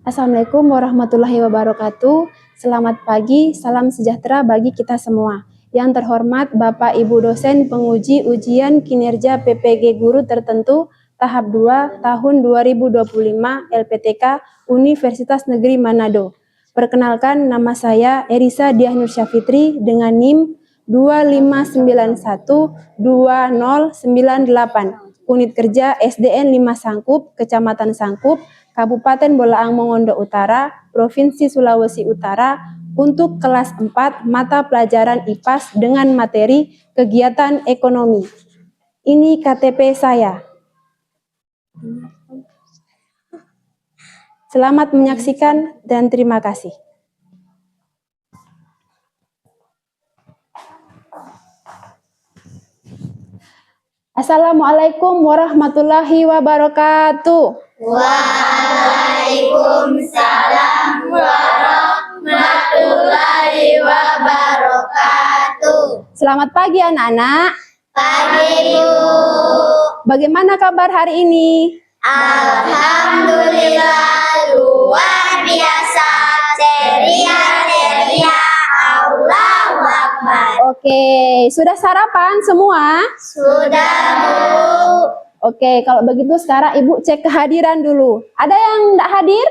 Assalamualaikum warahmatullahi wabarakatuh. Selamat pagi, salam sejahtera bagi kita semua. Yang terhormat Bapak Ibu dosen penguji ujian kinerja PPG guru tertentu tahap 2 tahun 2025 LPTK Universitas Negeri Manado. Perkenalkan, nama saya Erisa Diah Nur Syafitri dengan NIM 25912098. Unit kerja SDN 5 Sangkup, Kecamatan Sangkup, Kabupaten Bolaang Mongondo Utara, Provinsi Sulawesi Utara, untuk kelas 4 mata pelajaran IPAS dengan materi kegiatan ekonomi. Ini KTP saya. Selamat menyaksikan dan terima kasih. Assalamualaikum warahmatullahi wabarakatuh. Waalaikumsalam warahmatullahi wabarakatuh. Selamat pagi anak-anak. Pagi Bu. Bagaimana kabar hari ini? Alhamdulillah luar biasa. Ceria. Allahu Akbar. Oke, sudah sarapan semua? Sudah Bu. Oke, kalau begitu sekarang Ibu cek kehadiran dulu. Ada yang tidak hadir?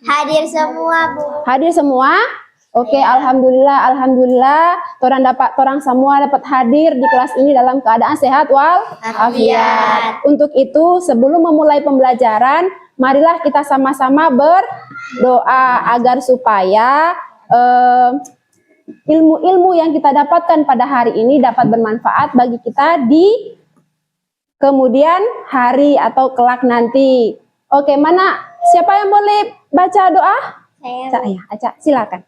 Hadir semua Bu. Hadir semua? Oke, alhamdulillah. Torang semua dapat hadir di kelas ini dalam keadaan sehat walafiat. Untuk itu, sebelum memulai pembelajaran, marilah kita sama-sama berdoa agar supaya ilmu-ilmu yang kita dapatkan pada hari ini dapat bermanfaat bagi kita di kemudian hari atau kelak nanti. Oke, mana siapa yang boleh baca doa? Saya, Aca, silakan.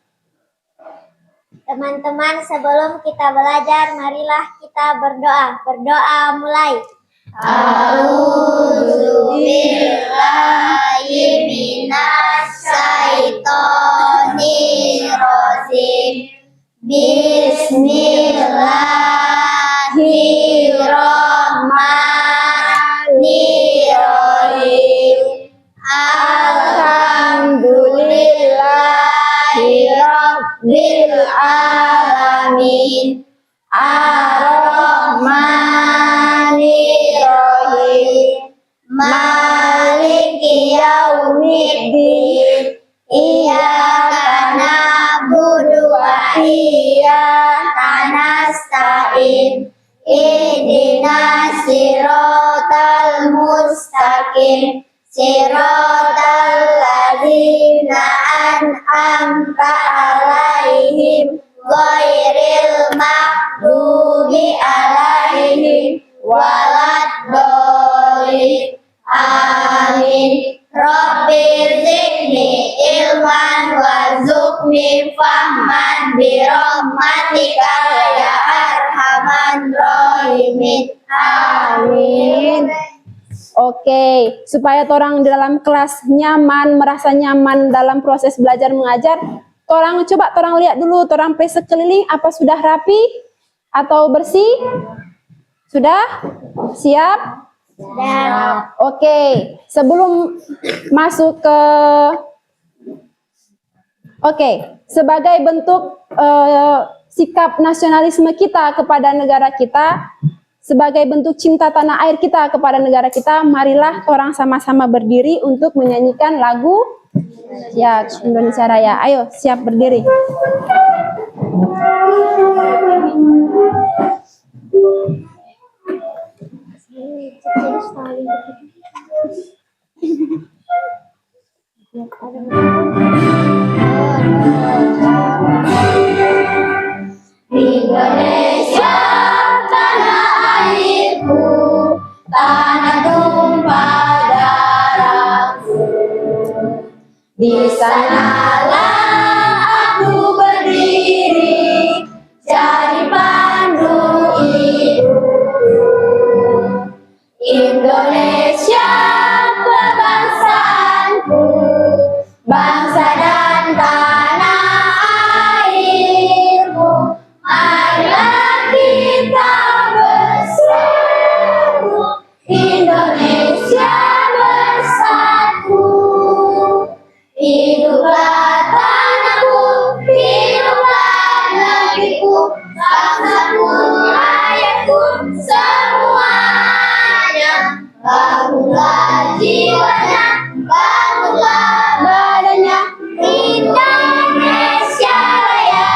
Teman-teman, sebelum kita belajar, marilah kita berdoa. Berdoa mulai. A'udzubillahi minasyaitonirrajim. Bismillahirrahmanirrahim. Alhamdulillahirabbil alamin. Ar-Rahmanir-Rahim. Maliki yaumiddin. Iyyaka na'budu wa iyyaka nasta'in. Ihdinas siratal mustaqim. Siratal ladzina an'amta 'alaihim ghairil maghdubi 'alaihim waladdallin. Amin. Rabbir zidni ilman warzuqni fahman birahmatika ya arhaman rahimin. Amin. Oke, supaya torang di dalam kelas nyaman, merasa nyaman dalam proses belajar mengajar, torang lihat dulu, torang sekeliling apa sudah rapi atau bersih? Sudah? Siap? Sudah. Oke, sebelum masuk ke sebagai bentuk sikap nasionalisme kita kepada negara kita, sebagai bentuk cinta tanah air kita kepada negara kita, marilah orang sama-sama berdiri untuk menyanyikan lagu ya Indonesia Raya. Ayo, siap berdiri. Indonesia tanah airku, tanah tumpah darahku. Di sanalah aku berdiri, jadi pandu hidupku. Indonesia kebangsaanku, bangsa dan tanah airku. Marilah kita berseru, Indonesia bersatu. hiduplah tanahku, hiduplah negeriku, bangsaku, rakyatku, semuanya. Bangunlah jiwanya, bangunlah badannya, Indonesia Raya.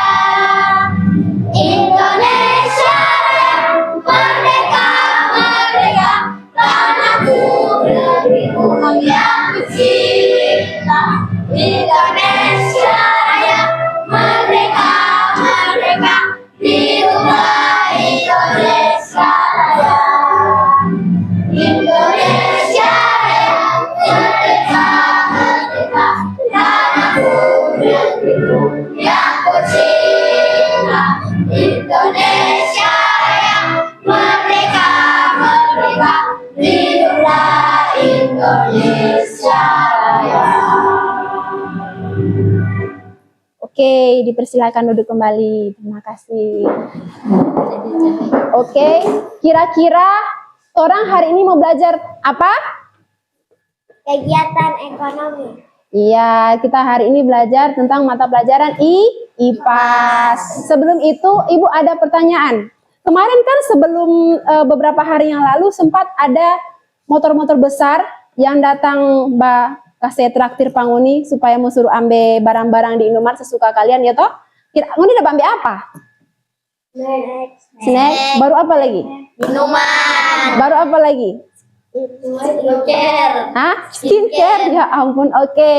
Indonesia Raya, merdeka, merdeka, tanahku, negeriku yang kucinta. Indonesia Raya, merdeka, merdeka, hiduplah Indonesia Raya. Indonesia Raya, merdeka, merdeka, tanahku, negeriku yang kucinta. Indonesia Raya, merdeka, merdeka, hiduplah Indonesia Raya. Oke, dipersilakan duduk kembali. Terima kasih. Oke, kira-kira orang hari ini mau belajar apa? Kegiatan ekonomi. Iya, kita hari ini belajar tentang mata pelajaran IPAS. Sebelum itu, Ibu ada pertanyaan. Kemarin kan sebelum beberapa hari yang lalu sempat ada motor-motor besar yang datang Mbak kasih traktir panguni supaya mau suruh ambil barang-barang di Indomaret sesuka kalian ya toh? Kira ngoni dapat ambil apa? Snack. Baru apa lagi? Minuman. Baru apa lagi? Skincare. Hah? Skincare? Ya ampun, oke.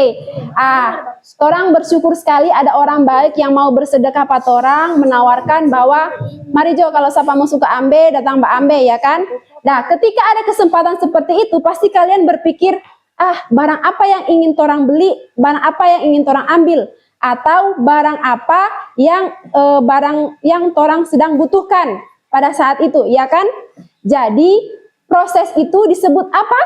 Orang bersyukur sekali ada orang baik yang mau bersedekah patorang, menawarkan bahwa mari Jo, kalau siapa mau suka ambe, datang Mbak ambe ya kan? Nah, ketika ada kesempatan seperti itu, pasti kalian berpikir, barang apa yang ingin torang beli, barang apa yang ingin torang ambil, atau barang apa yang torang sedang butuhkan pada saat itu, ya kan? Jadi, proses itu disebut apa?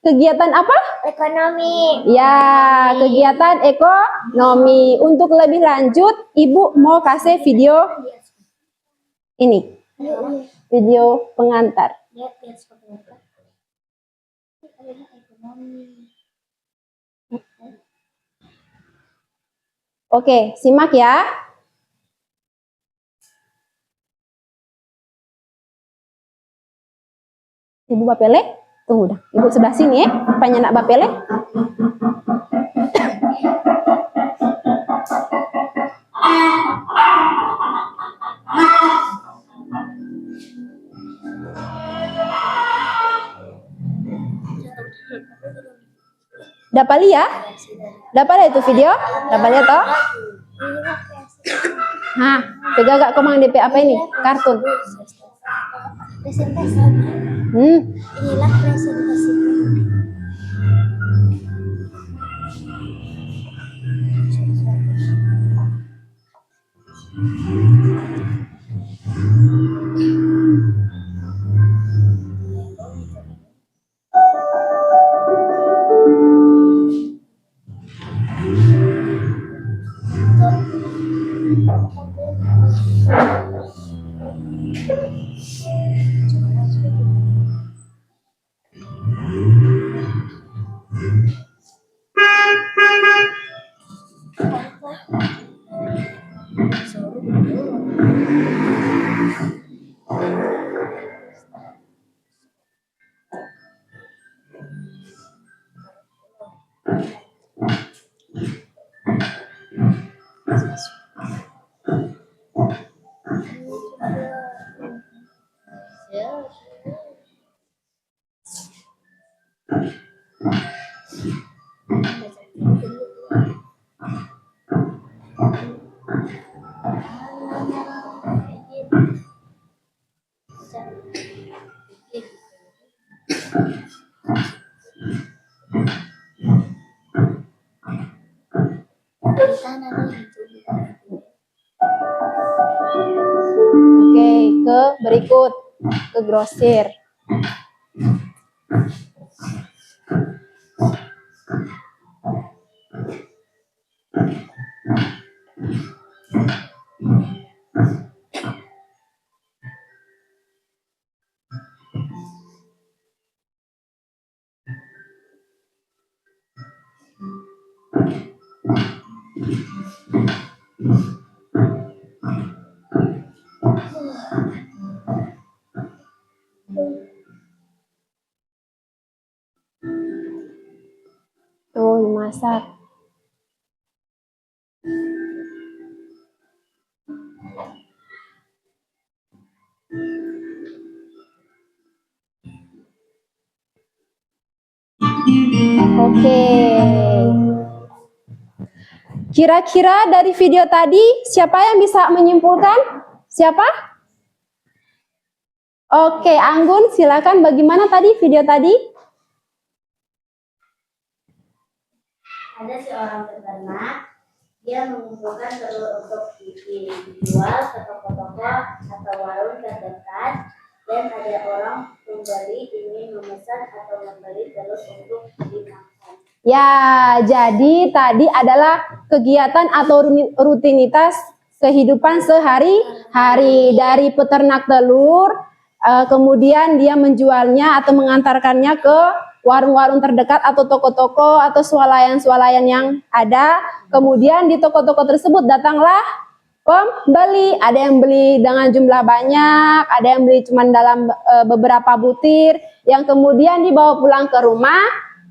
Kegiatan apa? Ekonomi. Ya, kegiatan ekonomi. Untuk lebih lanjut, Ibu mau kasih video ini. Video pengantar. Oke, simak ya. Ibu Bapele, tunggu dah. Ibu sebelah sini ya. Pengen nak Bapele. Dapat lihat? Dapat lihat itu video? Dapat lihat toh? Hah, tegak kau mang DP apa ini? Kartun. Presentasi. Inilah presentasi. Oke, ke berikut, ke grosir. masak. Oke. Kira-kira dari video tadi siapa yang bisa menyimpulkan? Siapa? Oke, Anggun, silakan. Bagaimana tadi video tadi? Ada seorang peternak, dia mengumpulkan telur untuk dijual ke toko-toko atau warung terdekat, dan ada orang pembeli ingin memesan atau membeli telur untuk dimakan. Ya, jadi tadi adalah kegiatan atau rutinitas kehidupan sehari-hari dari peternak telur, kemudian dia menjualnya atau mengantarkannya ke warung-warung terdekat atau toko-toko atau swalayan-swalayan yang ada. Kemudian di toko-toko tersebut datanglah pembeli, ada yang beli dengan jumlah banyak, ada yang beli cuma dalam beberapa butir, yang kemudian dibawa pulang ke rumah,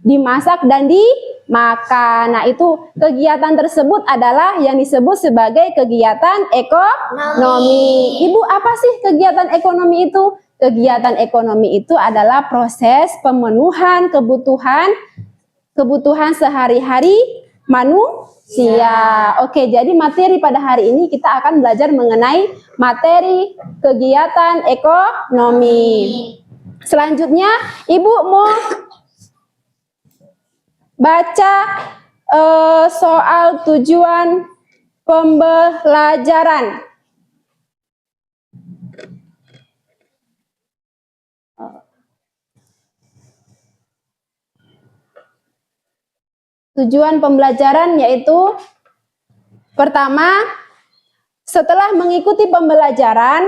dimasak dan dimakan. Nah, itu kegiatan tersebut adalah yang disebut sebagai kegiatan ekonomi. Ibu, apa sih kegiatan ekonomi itu? Kegiatan ekonomi itu adalah proses pemenuhan kebutuhan sehari-hari manusia. Oke, jadi materi pada hari ini kita akan belajar mengenai materi kegiatan ekonomi. Selanjutnya, Ibu mau baca soal tujuan pembelajaran. Tujuan pembelajaran yaitu pertama, setelah mengikuti pembelajaran,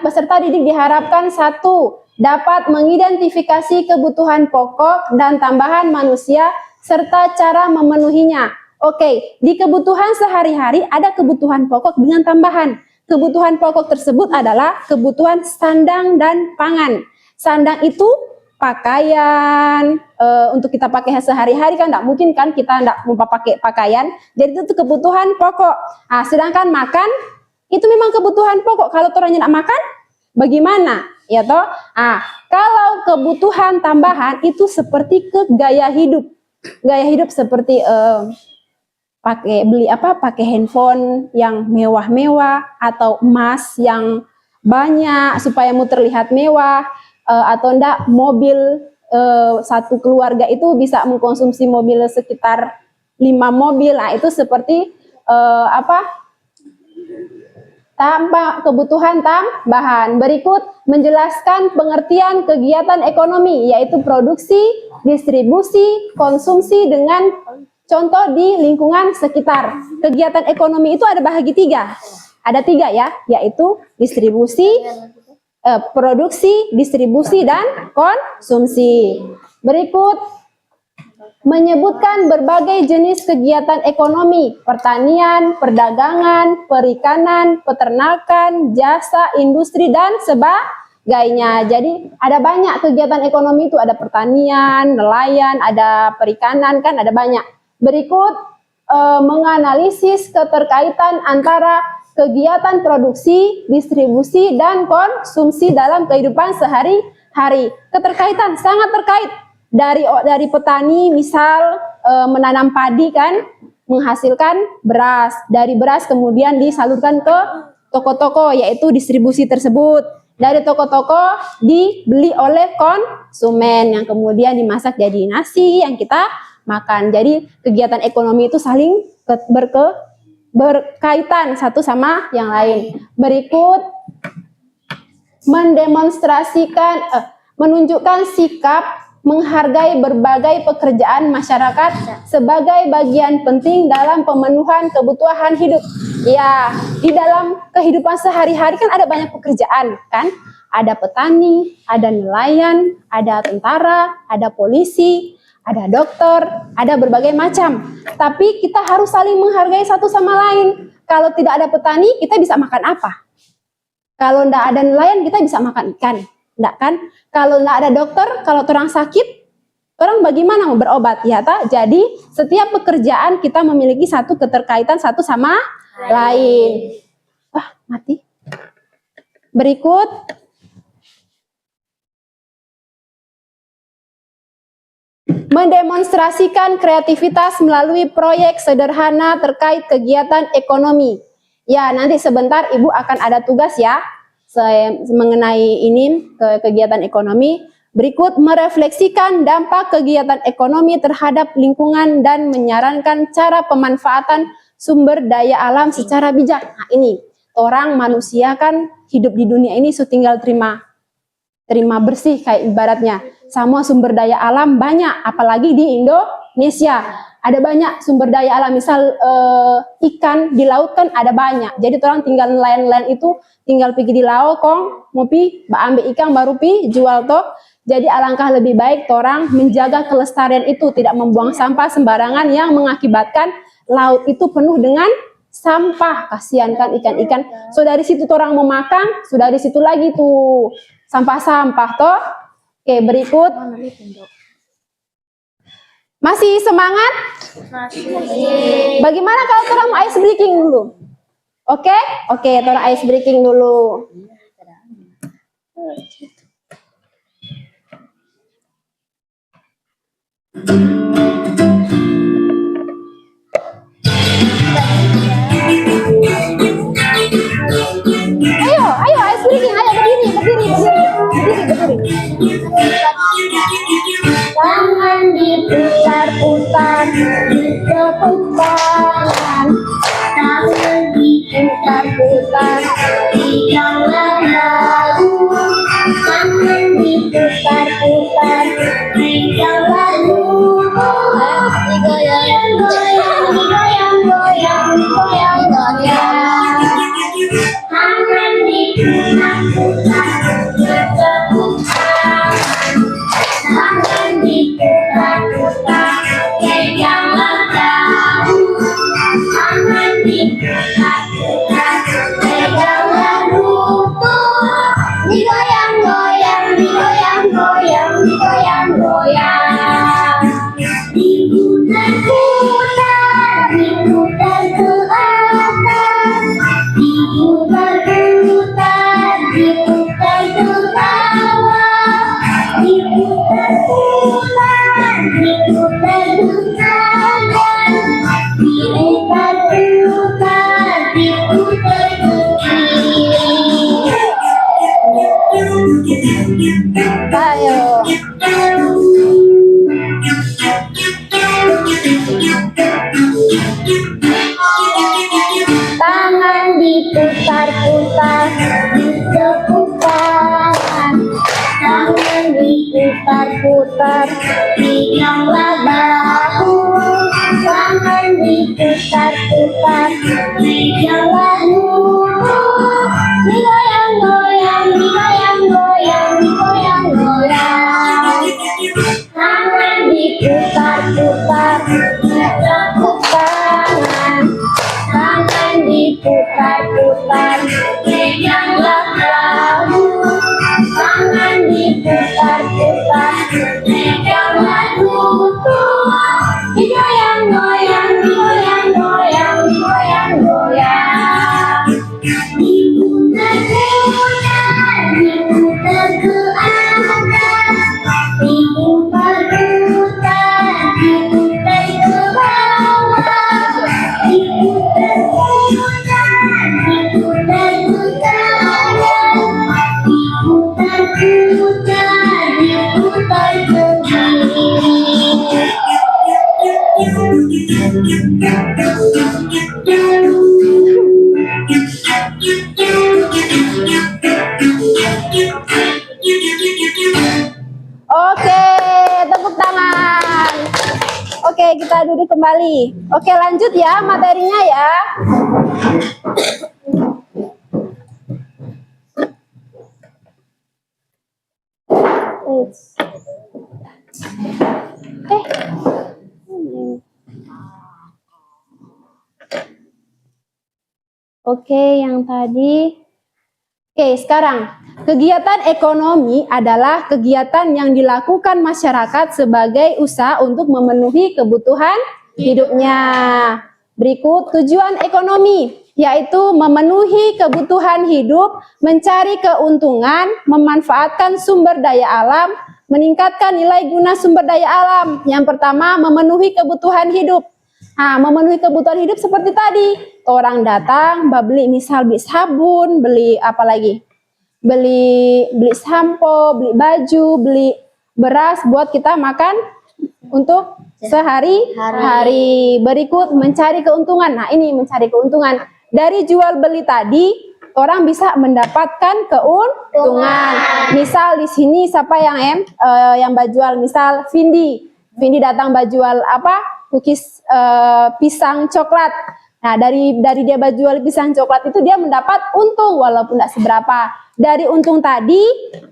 peserta didik diharapkan satu, dapat mengidentifikasi kebutuhan pokok dan tambahan manusia serta cara memenuhinya. Oke, di kebutuhan sehari-hari ada kebutuhan pokok dengan tambahan. Kebutuhan pokok tersebut adalah kebutuhan sandang dan pangan. Sandang itu pakaian, untuk kita pakai sehari-hari kan enggak mungkin kan kita enggak mau pakai pakaian. Jadi itu kebutuhan pokok. Nah, sedangkan makan itu memang kebutuhan pokok. Kalau orangnya enggak makan, bagaimana? Ya toh? Ah, kalau kebutuhan tambahan itu seperti ke gaya hidup. Gaya hidup seperti pakai handphone yang mewah-mewah atau emas yang banyak supaya mau terlihat mewah, atau enggak mobil, satu keluarga itu bisa mengkonsumsi mobil sekitar 5 mobil. Nah, itu seperti kebutuhan tambahan. Berikut menjelaskan pengertian kegiatan ekonomi, yaitu produksi, distribusi, konsumsi dengan contoh di lingkungan sekitar. Kegiatan ekonomi itu ada bahagi 3. Ada 3 ya, yaitu distribusi, produksi, distribusi, dan konsumsi. Berikut menyebutkan berbagai jenis kegiatan ekonomi: pertanian, perdagangan, perikanan, peternakan, jasa, industri, dan sebagainya. Jadi ada banyak kegiatan ekonomi itu, ada pertanian, nelayan, ada perikanan, kan ada banyak. Berikut menganalisis keterkaitan antara kegiatan produksi, distribusi, dan konsumsi dalam kehidupan sehari-hari. Keterkaitan sangat terkait. Dari petani misal menanam padi kan menghasilkan beras. Dari beras kemudian disalurkan ke toko-toko, yaitu distribusi tersebut. Dari toko-toko dibeli oleh konsumen yang kemudian dimasak jadi nasi yang kita makan. Jadi kegiatan ekonomi itu saling berkaitan satu sama yang lain. Berikut menunjukkan sikap menghargai berbagai pekerjaan masyarakat sebagai bagian penting dalam pemenuhan kebutuhan hidup. Ya, di dalam kehidupan sehari-hari kan ada banyak pekerjaan kan? Ada petani, ada nelayan, ada tentara, ada polisi, ada dokter, ada berbagai macam. Tapi kita harus saling menghargai satu sama lain. Kalau tidak ada petani, kita bisa makan apa? Kalau tidak ada nelayan, kita bisa makan ikan. Enggak kan? Kalau enggak ada dokter, kalau orang sakit, bagaimana mau berobat ya tak? Jadi setiap pekerjaan kita memiliki satu keterkaitan satu sama lain. Wah, mati. Berikut. Mendemonstrasikan kreativitas melalui proyek sederhana terkait kegiatan ekonomi. Ya, nanti sebentar Ibu akan ada tugas ya mengenai ini kegiatan ekonomi. Berikut merefleksikan dampak kegiatan ekonomi terhadap lingkungan dan menyarankan cara pemanfaatan sumber daya alam secara bijak. Nah, ini orang manusia kan hidup di dunia ini tinggal terima bersih kayak ibaratnya. Semua sumber daya alam banyak, apalagi di Indonesia. Ada banyak sumber daya alam, misal ikan di laut kan ada banyak. Jadi orang tinggal nelayan-nelayan itu tinggal pergi di laut, kong mau pi ambil ikan baru pi jual toh. Jadi alangkah lebih baik orang menjaga kelestarian itu, tidak membuang sampah sembarangan yang mengakibatkan laut itu penuh dengan sampah. Kasihan kan ikan-ikan. So dari situ orang mau makan, sudah dari situ lagi tuh sampah-sampah toh. Oke, berikut. Masih semangat? Masih. Bagaimana kalau orang mau ice breaking dulu? Oke? Oke, orang ice breaking dulu. Ayo ice breaking, ayo berdiri. Tangan diputar-putar, ditepuk tangan. Tangan diputar-putar, peganglah dagu. Tangan diputar-putar, peganglah dagu. Goyang-goyang. Tangan diputar-putar, ditepuk tangan. Tangan diputar-putar, peganglah dagu. Tangan diputar-putar, peganglah lutut. Digoyang-goyang. Diputar-putar ke atas. Diputar-putar ke bawah. Diputar-putar ke kanan. Diputar-putar ke kiri. Ayo. Tangan diputar-putar, ditepuk tangan. Tangan diputar-putar, peganglah bahu. Tangan diputar-putar, peganglah lutut. Digoyang-goyang. Tangan diputar-putar, ditepuk tangan. Tangan diputar-putar, peganglah bahu. Tangan diputar-putar, peganglah lutut. Digoyang-goyang. Diputar-putar ke atas. Diputar-putar ke bawah. Diputar-putar ke kanan. Diputar-putar ke Oke, tepuk tangan. Oke, kita duduk kembali. Oke, lanjut ya materinya ya. Oke, yang tadi. Oke, sekarang Kegiatan ekonomi adalah kegiatan yang dilakukan masyarakat sebagai usaha untuk memenuhi kebutuhan hidupnya. Berikut tujuan ekonomi, yaitu memenuhi kebutuhan hidup, mencari keuntungan, memanfaatkan sumber daya alam, meningkatkan nilai guna sumber daya alam. Yang pertama, memenuhi kebutuhan hidup. Nah, memenuhi kebutuhan hidup seperti tadi. Orang datang, beli misal beli sabun, beli apa lagi? Beli sampo, beli baju, beli beras buat kita makan untuk sehari-hari. Berikut mencari keuntungan. Nah, ini mencari keuntungan. Dari jual beli tadi, orang bisa mendapatkan keuntungan. Misal di sini siapa yang jual? Misal Vindi. Vindi datang jual apa? Cookies pisang coklat. Nah, dari dia jual pisang coklat itu dia mendapat untung walaupun tidak seberapa. Dari untung tadi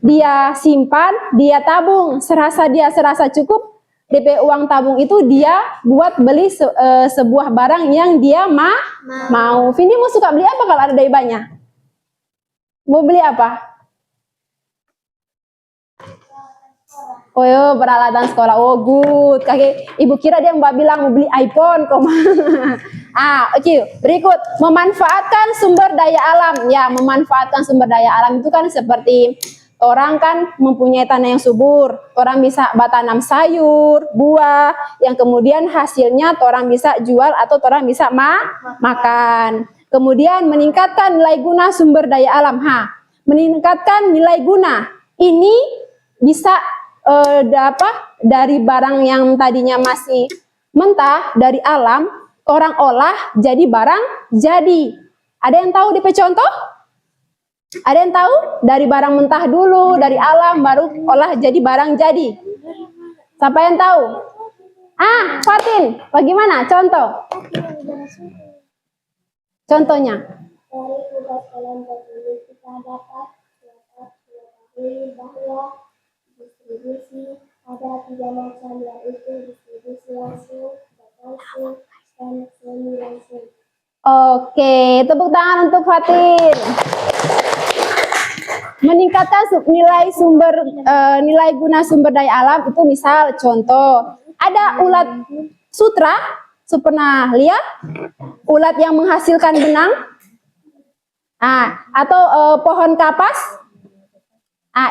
dia simpan, dia tabung. Serasa cukup, DP uang tabung itu dia buat beli sebuah barang yang dia mau. Vindi mau suka beli apa kalau ada dari banyak? Mau beli apa? Oh, yo, peralatan sekolah. Oh, good. Kakek, ibu kira dia mbak bilang mau beli iPhone, oke. Berikut, memanfaatkan sumber daya alam. Ya, memanfaatkan sumber daya alam itu kan seperti orang kan mempunyai tanah yang subur. Orang bisa bertanam sayur, buah, yang kemudian hasilnya orang bisa jual atau orang bisa makan. Kemudian meningkatkan nilai guna sumber daya alam. Meningkatkan nilai guna. Ini bisa dari barang yang tadinya masih mentah dari alam, orang olah jadi barang jadi. Ada yang tahu DP contoh? Ada yang tahu? Dari barang mentah dulu, dari alam baru olah jadi barang jadi. Siapa yang tahu? Fatin, bagaimana contoh? Contohnya? Dari tugas kelompok ini kita dapat mengetahui bahwa distribusi ada 3 macam, yaitu distribusi langsung, tidak langsung, dan semi langsung. Oke, tepuk tangan untuk Fatin. Meningkatkan nilai guna sumber daya alam itu misal contoh ada ulat sutra, pernah lihat ulat yang menghasilkan benang, atau pohon kapas.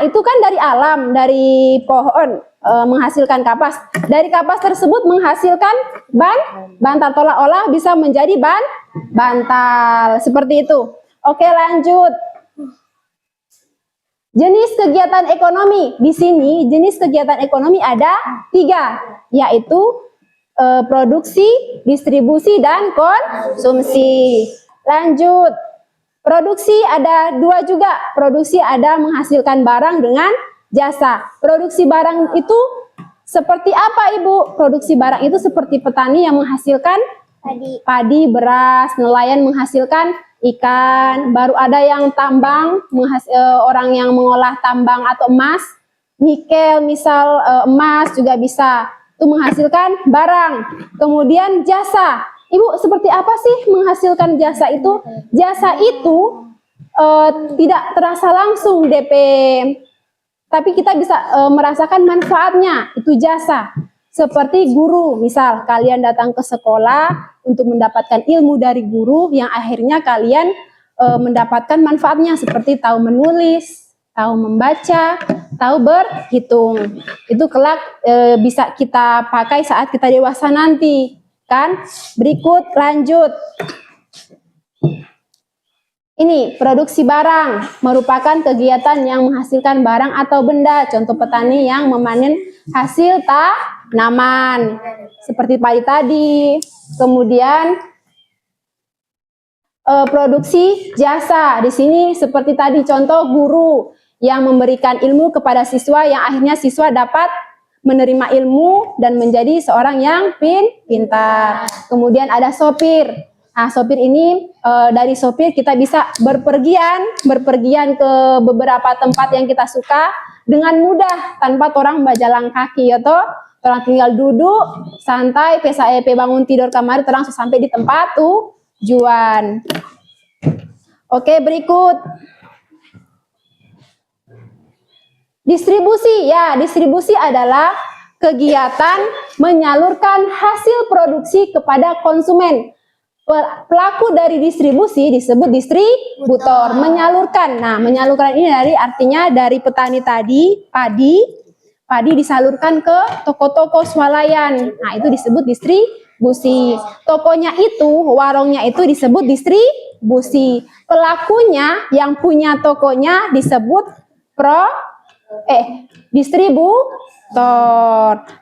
Itu kan dari alam, dari pohon menghasilkan kapas. Dari kapas tersebut menghasilkan bantal, tolak olah bisa menjadi bantal. Seperti itu. Oke, lanjut. Jenis kegiatan ekonomi. Di sini jenis kegiatan ekonomi ada 3, yaitu produksi, distribusi, dan konsumsi. Lanjut. Produksi ada 2 juga. Produksi ada menghasilkan barang dengan jasa. Produksi barang itu seperti apa, Ibu? Produksi barang itu seperti petani yang menghasilkan padi, beras, nelayan menghasilkan ikan, baru ada yang tambang, orang yang mengolah tambang atau emas, nikel, misal emas juga bisa. Itu menghasilkan barang. Kemudian jasa. Ibu, seperti apa sih menghasilkan jasa itu? Jasa itu tidak terasa langsung DP, tapi kita bisa merasakan manfaatnya, itu jasa. Seperti guru, misal kalian datang ke sekolah untuk mendapatkan ilmu dari guru yang akhirnya kalian mendapatkan manfaatnya seperti tahu menulis, tahu membaca, tahu berhitung. Itu kelak bisa kita pakai saat kita dewasa nanti. Kan? Berikut lanjut. Ini produksi barang merupakan kegiatan yang menghasilkan barang atau benda. Contoh petani yang memanen hasil tanaman seperti padi tadi. Kemudian produksi jasa. Di sini seperti tadi contoh guru yang memberikan ilmu kepada siswa yang akhirnya siswa dapat menerima ilmu dan menjadi seorang yang pintar. Kemudian ada sopir. Sopir ini dari sopir kita bisa berpergian ke beberapa tempat yang kita suka dengan mudah tanpa orang berjalan kaki, ya toh. Orang tinggal duduk santai, PSAEP bangun tidur kamar, langsung sampai di tempat tujuan. Oke, berikut. Distribusi, ya, distribusi adalah kegiatan menyalurkan hasil produksi kepada konsumen. Pelaku dari distribusi disebut distributor, menyalurkan. Nah, menyalurkan ini dari artinya dari petani tadi, padi disalurkan ke toko-toko swalayan. Nah, itu disebut distribusi. Tokonya itu, warungnya itu disebut distribusi. Pelakunya yang punya tokonya disebut distributor.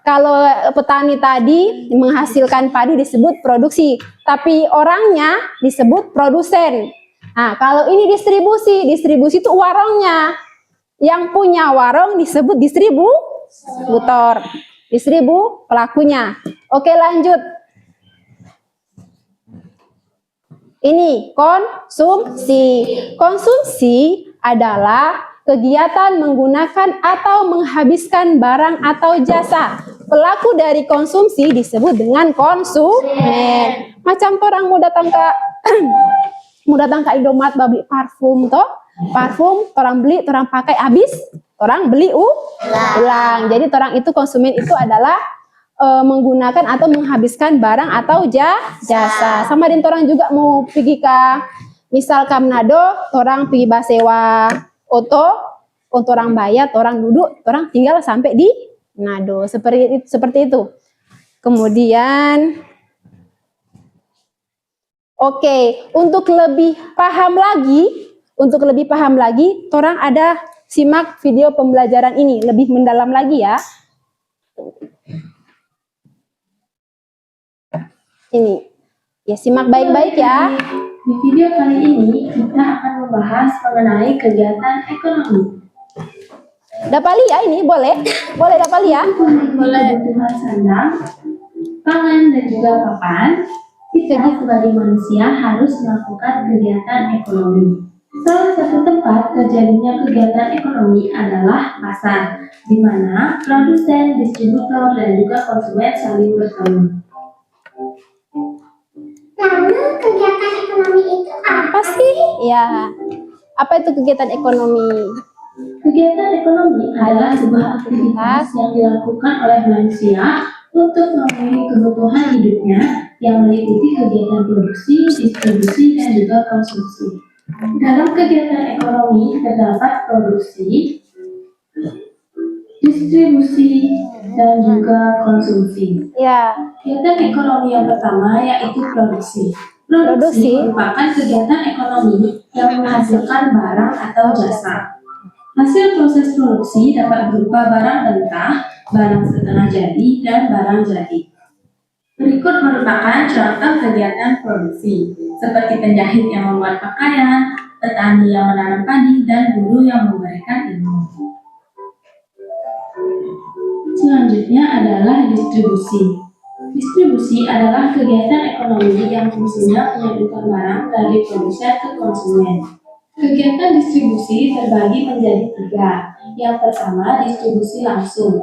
Kalau petani tadi menghasilkan padi disebut produksi, tapi orangnya disebut produsen. Nah, kalau ini distribusi itu warungnya. Yang punya warung disebut distributor. Pelakunya. Oke, lanjut. Ini konsumsi. Konsumsi adalah kegiatan menggunakan atau menghabiskan barang atau jasa. Pelaku dari konsumsi disebut dengan konsumen. Macam orang mau datang ke Indomaret beli parfum toh. Parfum orang beli, orang pakai habis, orang beli ulang. Jadi orang itu konsumen itu adalah menggunakan atau menghabiskan barang atau jasa. Sama dengan orang juga mau pergi ke misal ke Manado, orang pergi basewa oto, untuk orang bayar, orang duduk, orang tinggal sampai di Manado. Seperti itu. Kemudian, oke, untuk lebih paham lagi, orang ada simak video pembelajaran ini lebih mendalam lagi ya. Ini, ya simak baik-baik ya. Di video kali ini kita akan membahas mengenai kegiatan ekonomi. Dapat lihat ini boleh dapat lihat. Boleh kebutuhan sandang, pangan dan juga papan. Kita sebagai manusia harus melakukan kegiatan ekonomi. Salah satu tempat terjadinya kegiatan ekonomi adalah pasar, di mana produsen, distributor, dan juga konsumen saling bertemu. Lalu kegiatan ekonomi itu Apa sih? Ya, apa itu kegiatan ekonomi? Kegiatan ekonomi adalah sebuah aktivitas yang dilakukan oleh manusia untuk memenuhi kebutuhan hidupnya yang meliputi kegiatan produksi, distribusi, dan juga konsumsi. Dalam kegiatan ekonomi terdapat produksi, distribusi, dan juga konsumsi. Ya, Kegiatan ekonomi yang pertama yaitu produksi. Produksi merupakan kegiatan ekonomi yang menghasilkan barang atau jasa. Hasil proses produksi dapat berupa barang mentah, barang setengah jadi, dan barang jadi. Berikut merupakan contoh kegiatan produksi, seperti penjahit yang membuat pakaian, petani yang menanam padi, dan guru yang memberikan ilmu. Selanjutnya adalah distribusi. Distribusi adalah kegiatan ekonomi yang fungsinya menyalurkan barang dari produsen ke konsumen. Kegiatan distribusi terbagi menjadi 3. Yang pertama, distribusi langsung,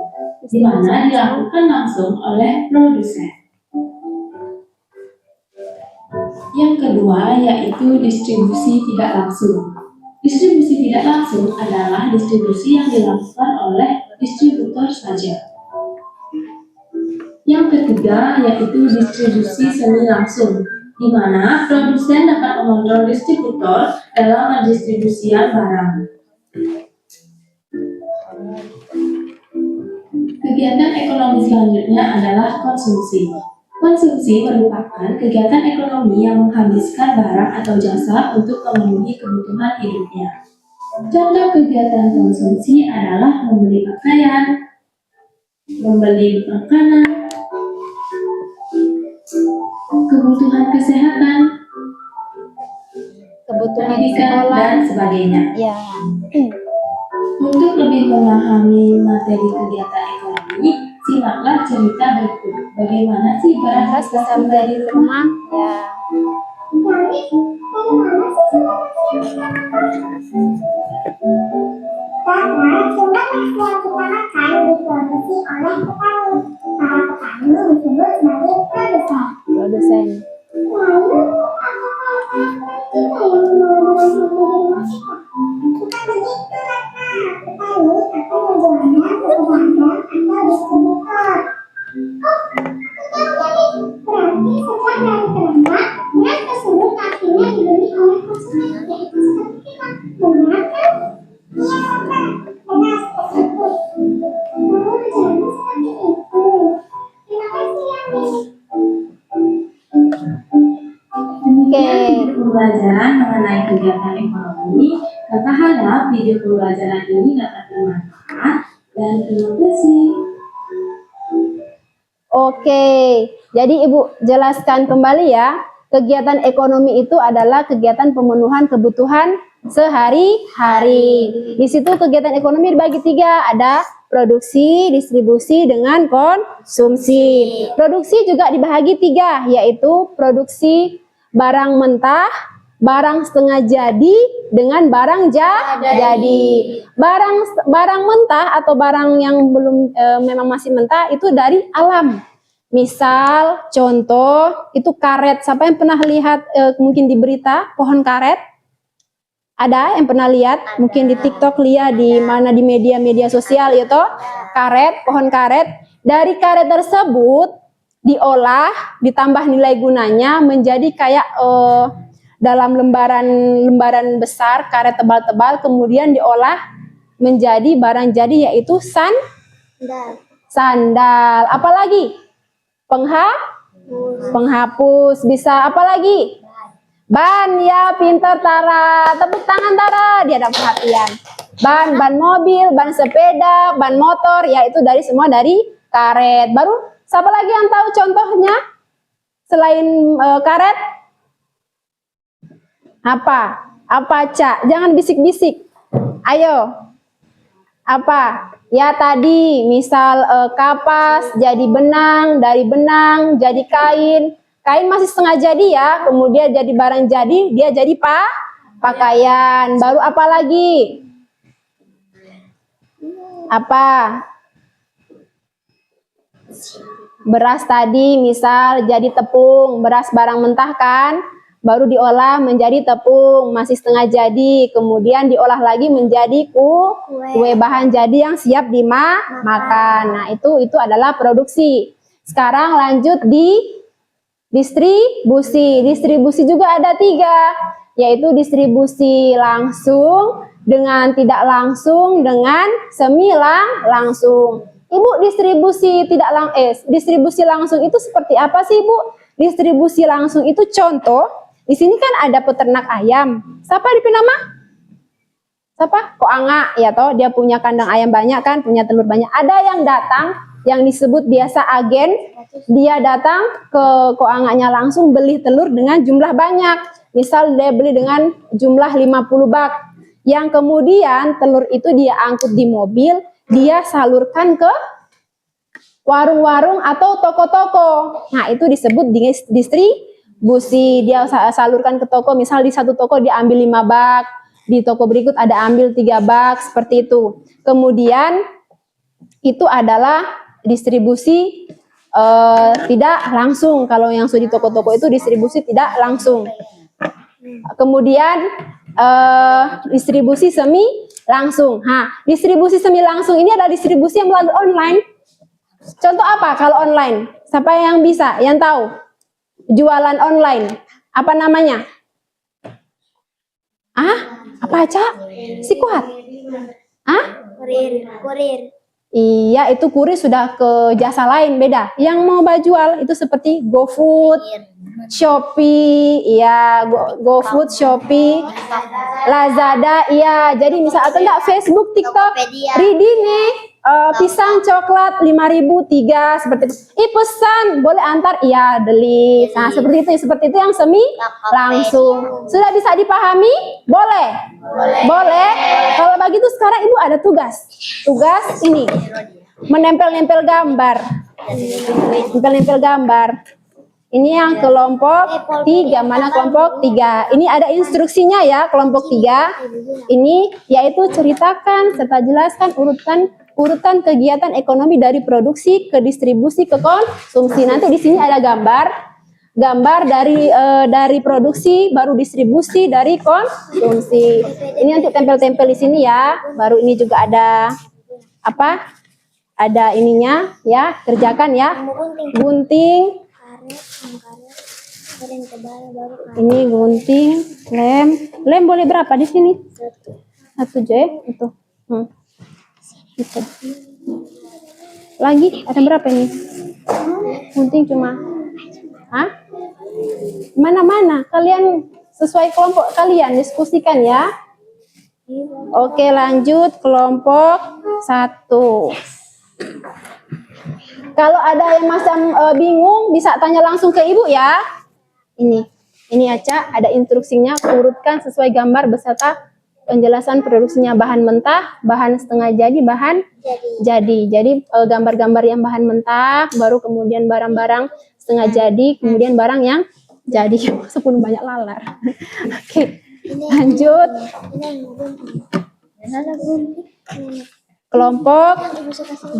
di mana dilakukan langsung oleh produsen. Yang kedua, yaitu distribusi tidak langsung. Distribusi tidak langsung adalah distribusi yang dilakukan oleh distributor saja. Yang ketiga, yaitu distribusi semi langsung, di mana produsen dapat mengontrol distributor dalam mendistribusikan barang. Kegiatan ekonomi selanjutnya adalah konsumsi. Konsumsi merupakan kegiatan ekonomi yang menghabiskan barang atau jasa untuk memenuhi kebutuhan hidupnya. Contoh kegiatan konsumsi adalah membeli pakaian, membeli makanan, kebutuhan kesehatan, kebutuhan pendidikan, sekolah. dan sebagainya. Ya. Untuk lebih memahami materi kegiatan ekonomi, simaklah cerita berikut. Bagaimana sih Beras bisa menjadi rumah. Ya. karena jumlah nasi yang kita makan diproduksi oleh petani. Para petani disebut sebagai produsen. Produsen. Lalu, apakah kita yang mau berhasil di rumah kita? Bukan begitu, Kakak. Petani akan Demikian video pembelajaran mengenai kegiatan ekonomi. Kakak harap video pembelajaran ini dapat bermanfaat dan terima kasih. Oke, jadi Ibu jelaskan kembali ya. Kegiatan ekonomi itu adalah kegiatan pemenuhan kebutuhan sehari-hari. Di situ kegiatan ekonomi dibagi 3, ada produksi, distribusi, dengan konsumsi. Produksi juga dibagi 3, yaitu produksi barang mentah, barang setengah jadi, dengan barang jadi. Barang mentah atau barang yang belum memang masih mentah itu dari alam. Misal, contoh, itu karet. Siapa yang pernah lihat mungkin di berita pohon karet? Ada yang pernah lihat? Mungkin di TikTok lihat, di mana di media-media sosial ya toh? Karet, pohon karet. Dari karet tersebut diolah, ditambah nilai gunanya menjadi kayak dalam lembaran besar, karet tebal-tebal, kemudian diolah menjadi barang jadi, yaitu sandal. Apalagi? Penghapus. Bisa apa lagi? Ban, ya, pinter Tara. Tepuk tangan Tara, dia ada perhatian. Ban mobil, ban sepeda, ban motor, ya itu semua dari karet. Baru siapa lagi yang tahu contohnya selain karet? Apa, Cak? Jangan bisik-bisik. Ayo. Apa? Ya tadi, misal kapas jadi benang, dari benang jadi kain. Kain masih setengah jadi ya, kemudian jadi barang jadi, dia jadi pakaian. Baru apa lagi? Apa? Beras tadi, misal jadi tepung, beras barang mentah kan? Baru diolah menjadi tepung, masih setengah jadi, kemudian diolah lagi menjadi kue bahan jadi yang siap dimakan. Nah, itu adalah produksi. Sekarang lanjut di distribusi. Distribusi juga ada 3, yaitu distribusi langsung, dengan tidak langsung, dengan semi langsung. Ibu, distribusi langsung itu seperti apa sih, Bu? Distribusi langsung itu contoh. Di sini kan ada peternak ayam. Siapa di nama? Siapa? Koanga, ya toh, dia punya kandang ayam banyak kan, punya telur banyak. Ada yang datang, yang disebut biasa agen, dia datang ke koanganya langsung beli telur dengan jumlah banyak. Misal dia beli dengan jumlah 50 bak. Yang kemudian telur itu dia angkut di mobil, dia salurkan ke warung-warung atau toko-toko. Nah, itu disebut distribusi. Dia salurkan ke toko, misal di satu toko dia ambil 5 bak, di toko berikut ada ambil 3 bak, seperti itu. Kemudian itu adalah distribusi tidak langsung. Kalau yang sudah di toko-toko itu distribusi tidak langsung. Kemudian distribusi semi langsung. Distribusi semi langsung ini adalah distribusi yang melalui online. Contoh apa kalau online? Siapa yang bisa, yang tahu? Jualan online. Apa namanya? Apa aja? Si kuat? Kurir. Iya, itu kurir sudah ke jasa lain, beda. Yang mau jual itu seperti GoFood, Shopee, iya, GoFood, Shopee, Lazada, iya. Jadi misal atau enggak Facebook, TikTok, Ridi nih, pisang coklat 5.000 3, seperti itu. Pesan, boleh antar, iya, beli. Nah, seperti itu yang semi langsung. Sudah bisa dipahami? Boleh. Kalau begitu sekarang Ibu ada tugas ini, menempel-nempel gambar. Ini yang kelompok 3. Mana kelompok 3? Ini ada instruksinya ya, kelompok 3. Ini yaitu ceritakan serta jelaskan urutan kegiatan ekonomi dari produksi ke distribusi ke konsumsi. Nanti di sini ada gambar dari produksi, baru distribusi, dari konsumsi. Ini nanti tempel-tempel di sini ya. Baru ini juga ada apa? Ada ininya ya, kerjakan ya. Gunting. Ini gunting, lem boleh berapa di sini? 1 aja ya, itu. Itu. Lagi ada berapa nih? Gunting cuma. Hah? Mana-mana? Kalian sesuai kelompok kalian diskusikan ya. Oke, lanjut kelompok 1. Kalau ada yang masih bingung, bisa tanya langsung ke ibu ya. Ini Aca, ada instruksinya, urutkan sesuai gambar beserta penjelasan produksinya, bahan mentah, bahan setengah jadi, bahan jadi. Jadi gambar-gambar yang bahan mentah, baru kemudian barang-barang setengah jadi, kemudian barang yang jadi. Sepuluh banyak lalar. Oke, lanjut. Kelompok 2.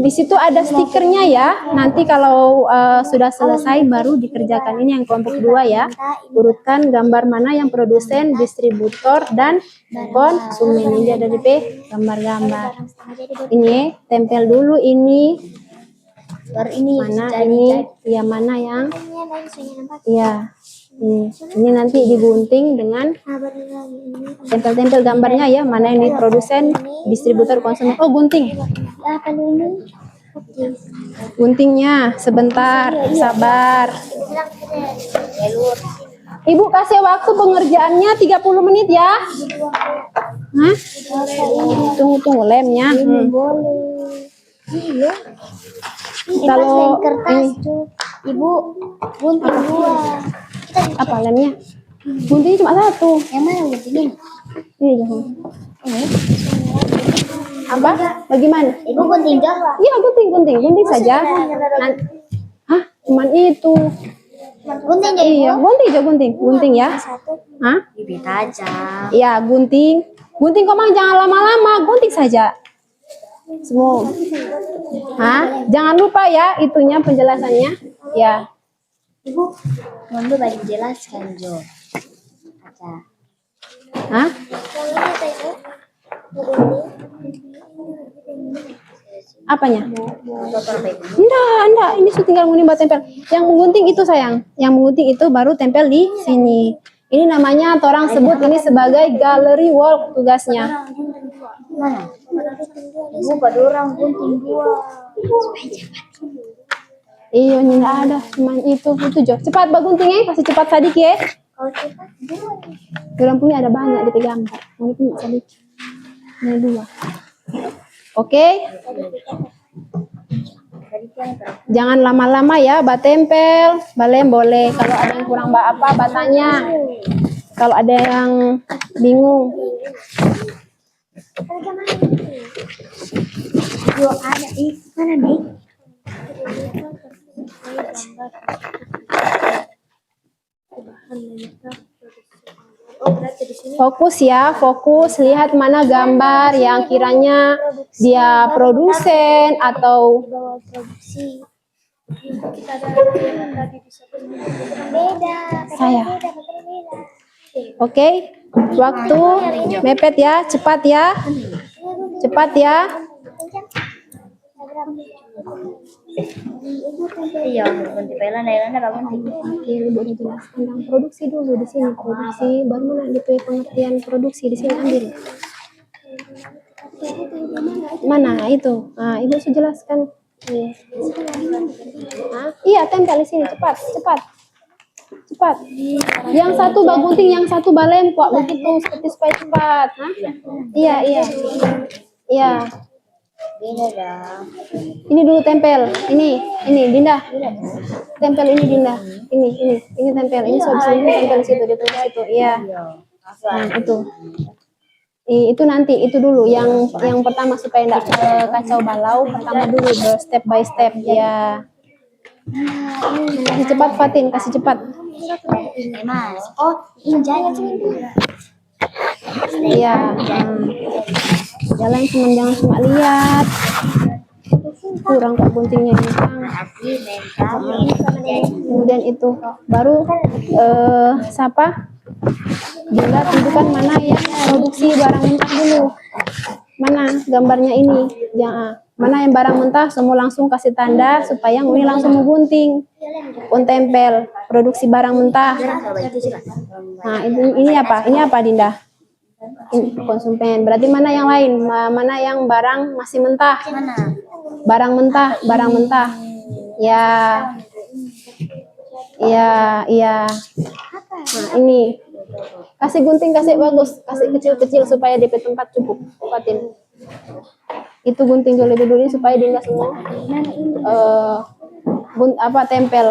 Di situ ada stikernya ya. Nanti kalau sudah selesai baru dikerjakan. Ini yang kelompok 2 ya. Urutkan gambar mana yang produsen, distributor, dan konsumen. Ini ada di gambar-gambar. Ini tempel dulu ini. Mana ini? Ya, mana yang? Ya. Ini nanti digunting dengan tempel-tempel gambarnya ya, mana ini produsen, distributor, konsumen. Oh, gunting. Guntingnya sebentar, sabar. Ibu kasih waktu pengerjaannya 30 menit ya. Hah? Tunggu lemnya. Kalau kertas tuh, Ibu gunting 2. apa lemnya? Gunting cuma 1. Yang mana guntingin? Ini jangan. Apa? Bagaimana? Ibu gunting 2. Iya, gunting saja. Hah? Cuman itu. Gunting aja. Iya, gunting ya. Hah? Bibit aja. Iya, gunting. Gunting kok, Mang, jangan lama-lama, gunting saja. Semua. Hah? Jangan lupa ya itunya penjelasannya. Ya. Ibu, Mondo bagi jelaskan Jo. Aca. Hah? Apanya? Enggak, ini tinggal gunting batu tempel. Yang menggunting itu sayang, yang menggunting itu baru tempel di sini. Ini namanya orang sebut ini sebagai gallery work tugasnya. Mana? Ibu pada orang gunting 2. Iya, nggak ada, cuman itu Jo. Cepat baguntingnya, kasih cepat sadik ya. Kalau cepat, Orang punya ada banyak di gambar. Ini punya sadik. Ini 2. Oke. Jangan lama-lama ya, batempel, balem boleh. Kalau ada yang kurang apa, batanya. Kalau ada yang bingung. Yo ada mana nih? Fokus ya, fokus. Lihat mana gambar yang kiranya dia produsen atau saya. Oke, waktu mepet ya, cepat ya. Cepat ya. Iya, gunting pelan apa gunting? Oke, Ibu udah jelaskan tentang produksi dulu di sini. Produksi, baru mana DP pengertian produksi di sini ambil. Mana itu? Nah, Ibu sudah jelaskan. Iya, tempel di sini, cepat. Yang satu bagunting, yang satu balem kok begitu, seperti supaya cepat. Iya. Ini dulu tempel. Ini Dinda. Tempel ini Dinda. Ini tempel. Ini sini tempel di situ, di situ. Iya. Nah, itu. Itu nanti, itu dulu yang pertama supaya enggak kacau balau. Pertama dulu step by step ya. Kasih cepat Fatin, kasih cepat. Mas. Oh, ini jangan Iya. Jalan jangan cuma lihat. Kurang kok guntingnya ini. Kemudian itu baru siapa? Dinda tunjukkan mana yang produksi barang mentah dulu. Mana gambarnya ini? Mana yang barang mentah, semua langsung kasih tanda supaya yang ini langsung menggunting. Kontempel produksi barang mentah. Nah, ini apa? Ini apa Dinda? konsumen. Berarti mana yang lain? Mana yang barang masih mentah? Mana? Barang mentah, barang mentah. Ya. Iya, iya. Nah, ini. Kasih gunting, kasih bagus, kasih kecil-kecil supaya DP tempat cukup. Fatin. Itu gunting dulu dulu supaya dia nggak semua tempel.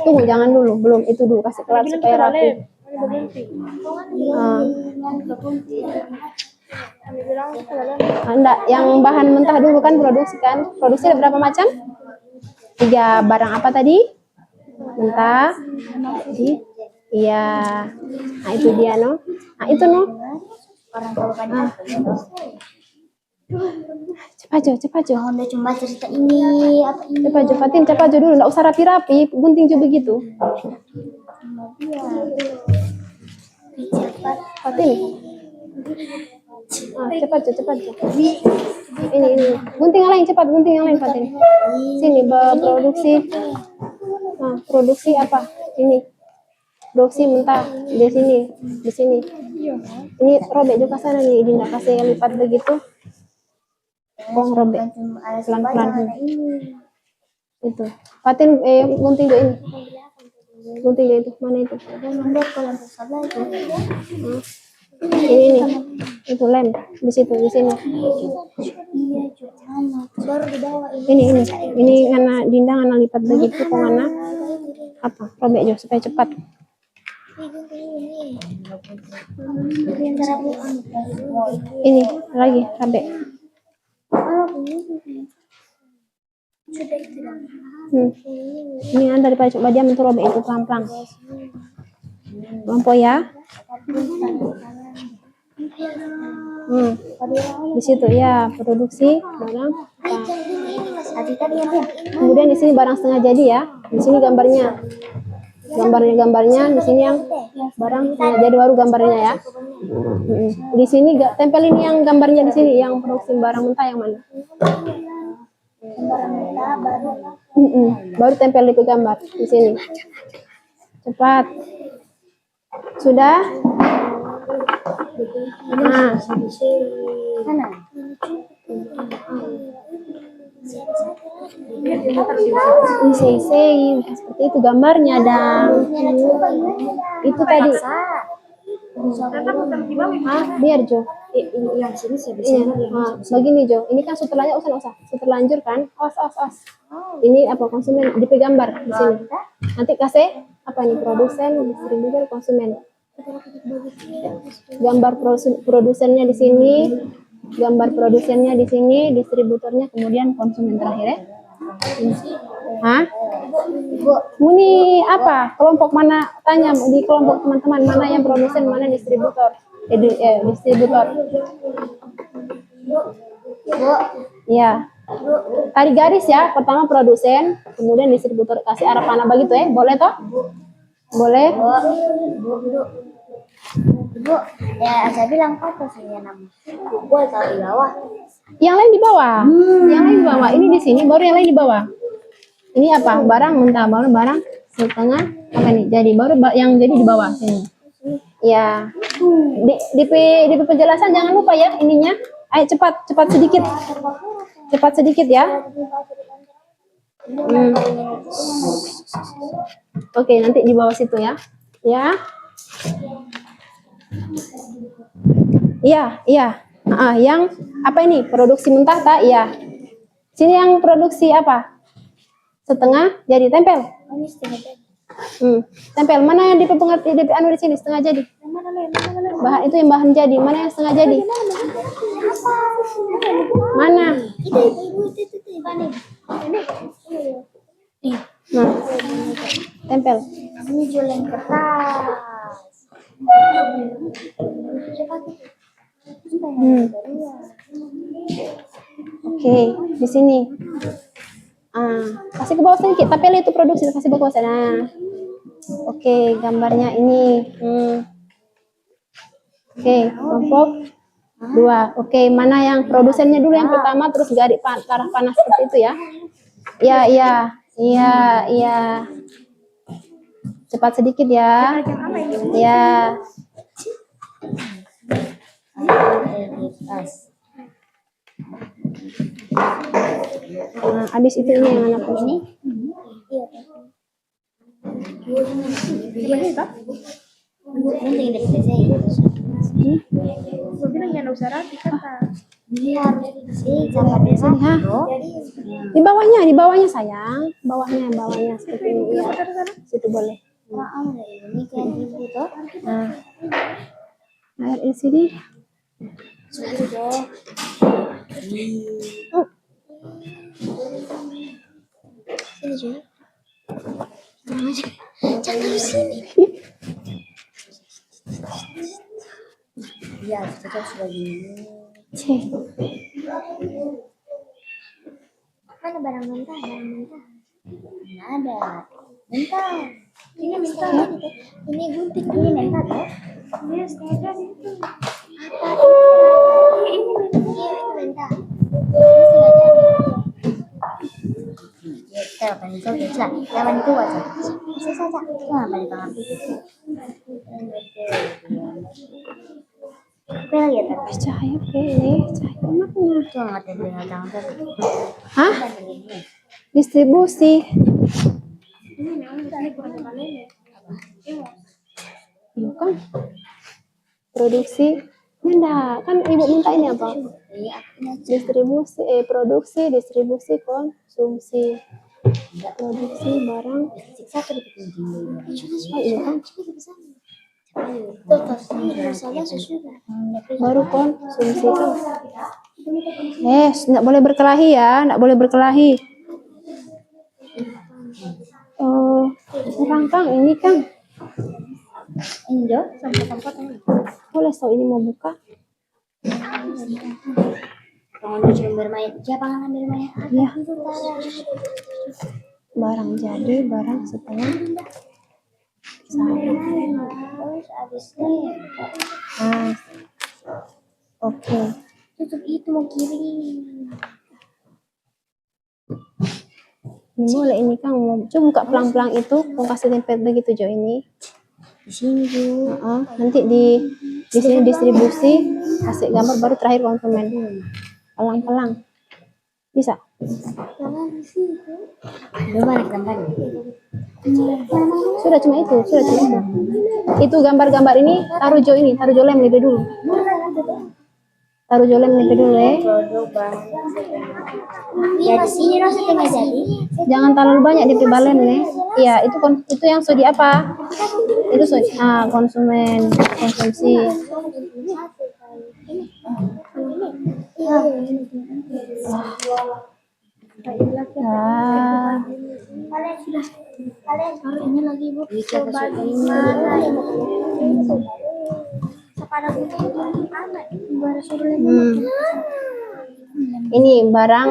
Tunggu, jangan dulu, belum itu dulu kasih kelas supaya rapi. Enggak, yang bahan mentah dulu kan produksi kan. Produksi ada berapa macam? 3 barang apa tadi? Mentah. Iya. Nah, itu dia no. Nah, itu no. Cepat Jo. Udah cuma cerita ini apa ini? Cepat Jo, Fatin, cepat Jo dulu, enggak usah rapi-rapi, gunting Jo begitu. Cepat. Fatin. Cepat Jo. Ini. Gunting yang lain cepat, gunting yang lain Fatin. Sini produksi. Nah, produksi apa? Ini. Produksi mentah di sini. Ini robek juga sana nih, Dinda kasih lipat begitu. Robek. Pelan-pelan. Itu. Fatin gunting Jo ini. Gunting Jo itu. Mana itu? Ini nih. Itu lem di situ di sini. Ini ngana Dinda ngana lipat begitu kok ngana apa? Robek Jo supaya cepat. Ini lagi robek. Ini anda daripada coba dia mentur robek itu pelan-pelan. Lampu ya. Di situ ya produksi barang. Kemudian di sini barang setengah jadi ya. Di sini gambarnya di sini yang barang setengah jadi baru gambarnya ya. Di sini tempel ini yang gambarnya di sini yang produksi barang mentah yang mana? Baru tempel itu gambar di sini. Cepat. Sudah? Nah. Seperti itu gambarnya dan itu tadi. Biar Jo. Yang sini begini Jo. Ini kan setelahnya usah. Seterlanjur kan? Os. Ini apa konsumen di gambar di sini. Nanti kasih apa ini produsen, distributor, konsumen. Gambar produsennya di sini, gambar produsennya di sini, distributornya kemudian konsumen terakhir ya. Ini apa? Kelompok mana? Tanya di kelompok teman-teman mana yang produsen, mana distributor? Distributor. Ya. Tarik garis ya. Pertama produsen, kemudian distributor. Kasih arah panah begitu ya. Boleh toh? Boleh. Bu, ya saya bilang apa saya nama? Bu tahu di bawah. Yang lain di bawah. Yang lain di bawah. Ini di sini baru yang lain di bawah. Ini apa? Barang mentah, baru barang setengah apa nih? Jadi baru yang jadi di bawah sini. Ya. Di penjelasan jangan lupa ya ininya. Ayo cepat sedikit. Cepat sedikit ya. Oke, nanti di bawah situ ya. Ya. Iya. Yang apa ini? Produksi mentah tak? Iya. Sini yang produksi apa? Setengah jadi tempel. Tempel. Mana yang dipengerti DP anu di sini setengah jadi? Bahan itu yang bahan jadi. Mana yang setengah jadi? Mana? Nah, tempel. Ini jualan kertas. Oke, di sini. Kasih ke bawah sedikit, tapi itu produksi kasih ke bawah sana. Oke, gambarnya ini. Oke, kelompok 2. Oke, mana yang produsennya dulu yang pertama, terus garis ke arah panas seperti itu ya. Iya. Cepat sedikit ya. Ya. Akuntabilitas. Nah, habis itu ini yang anak ini. Penting dari selesai. Iya, sih sama Sini, ha? Di bawahnya sayang, bawahnya seperti ini. Iya. Situ boleh. ini kayak gitu tuh. Nah, air di sini. Sudah deh. Sini juga. Jangan di sini. Iya, kita sudah gini. Cih. Mana barang mentah? Nggak ada. Mentah. Ini mentah. Ini gunting. Ini mentah tuh. Ini setengah jadi itu. Apa? Ini mentah. Ini mentah. Ini setengah jadi. Ya, kita akan coba lah. Yang itu aja. Bisa saja. Nah, balik tangan. Apa lagi ya? Cahaya pilih, cahaya maknya. Itu nggak ada dengan tangan. Hah? Distribusi. Iya kan? Produksi. Ini enggak, kan ibu minta ini apa? Distribusi, produksi, distribusi, konsumsi. Produksi barang. Siksa tuh dibikin Oh, iya kan? Tuh, Baru konsumsi kan? Enggak boleh berkelahi ya, enggak boleh berkelahi. Orang Kang, ini Kang. Injo, sampah-sampah ini. Boleh, so ini mau buka. Pengen cuma bermain, jangan ambil main. Iya. Barang jadi, barang setengah. Terus abisnya Ah, oke. tutup itu mau kirim. Ini boleh ini Kang, mau coba buka pelang-pelang itu, mau kasih tempel begitu Jo ini. Di sini Bu. Nanti di sini distribusi, kasih gambar baru terakhir konsumen. Pelang-pelang. Bisa? Jangan di sini. Belum ada gambarnya. Sudah cuma itu. Itu gambar-gambar ini taruh Jo lem lebih dulu. Taruh Jo lem lebih dulu ya. Produk bahan. Ya di sini loh setengah jadi. Jangan terlalu banyak di balen nih. Iya, itu yang sodi apa? Itu sodi konsumen, konsumsi. Kalian ini lagi Bu. Coba di mana ya? Kepada Ini barang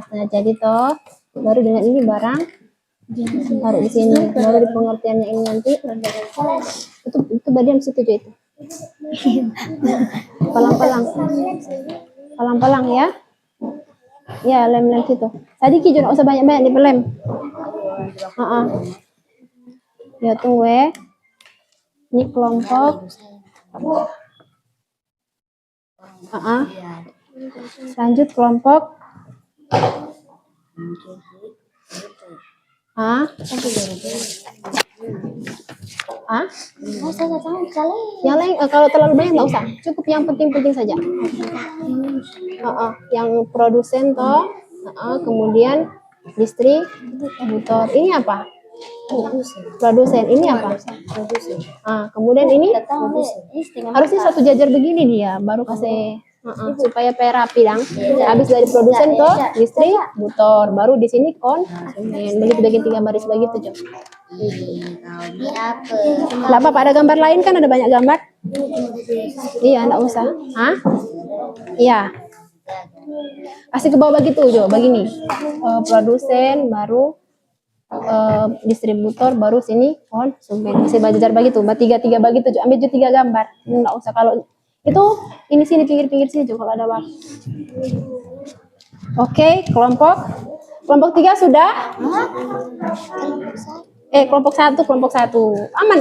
setengah jadi toh. Baru dengan ini barang taruh di sini. Baru di pengertiannya ini nanti. Itu bagian situ aja itu. Palang-palang ya. Ya, lem-lem situ. Tadi Ki jangan usah banyak-banyak di lem. Ya tunggu ya. Ini kelompok. Lanjut kelompok. Yang lain kalau terlalu banyak nggak usah. Cukup yang penting-penting saja. Yang produsen toh. Kemudian distributor. Ini apa? Produsen. Ini apa? Kemudian ini harusnya satu jajar begini dia, baru kasih supaya rapi dong. Habis dari produsen ke distributor, baru di sini konsumen. Begitu bagian 3 baris begitu Jo. Ini apa? Nggak apa-apa, ada gambar lain kan, ada banyak gambar. Iya, enggak usah. Iya. Kasih ke bawah begitu Jo, begini. Produsen baru distributor baru sini konsumen. Kasih jajar begitu, tiga begitu Jo. Ambil Jo 3 gambar. Enggak usah kalau itu ini sini pinggir-pinggir sini Jo kalau ada waktu. Oke, kelompok 3 sudah? Kelompok satu. Aman.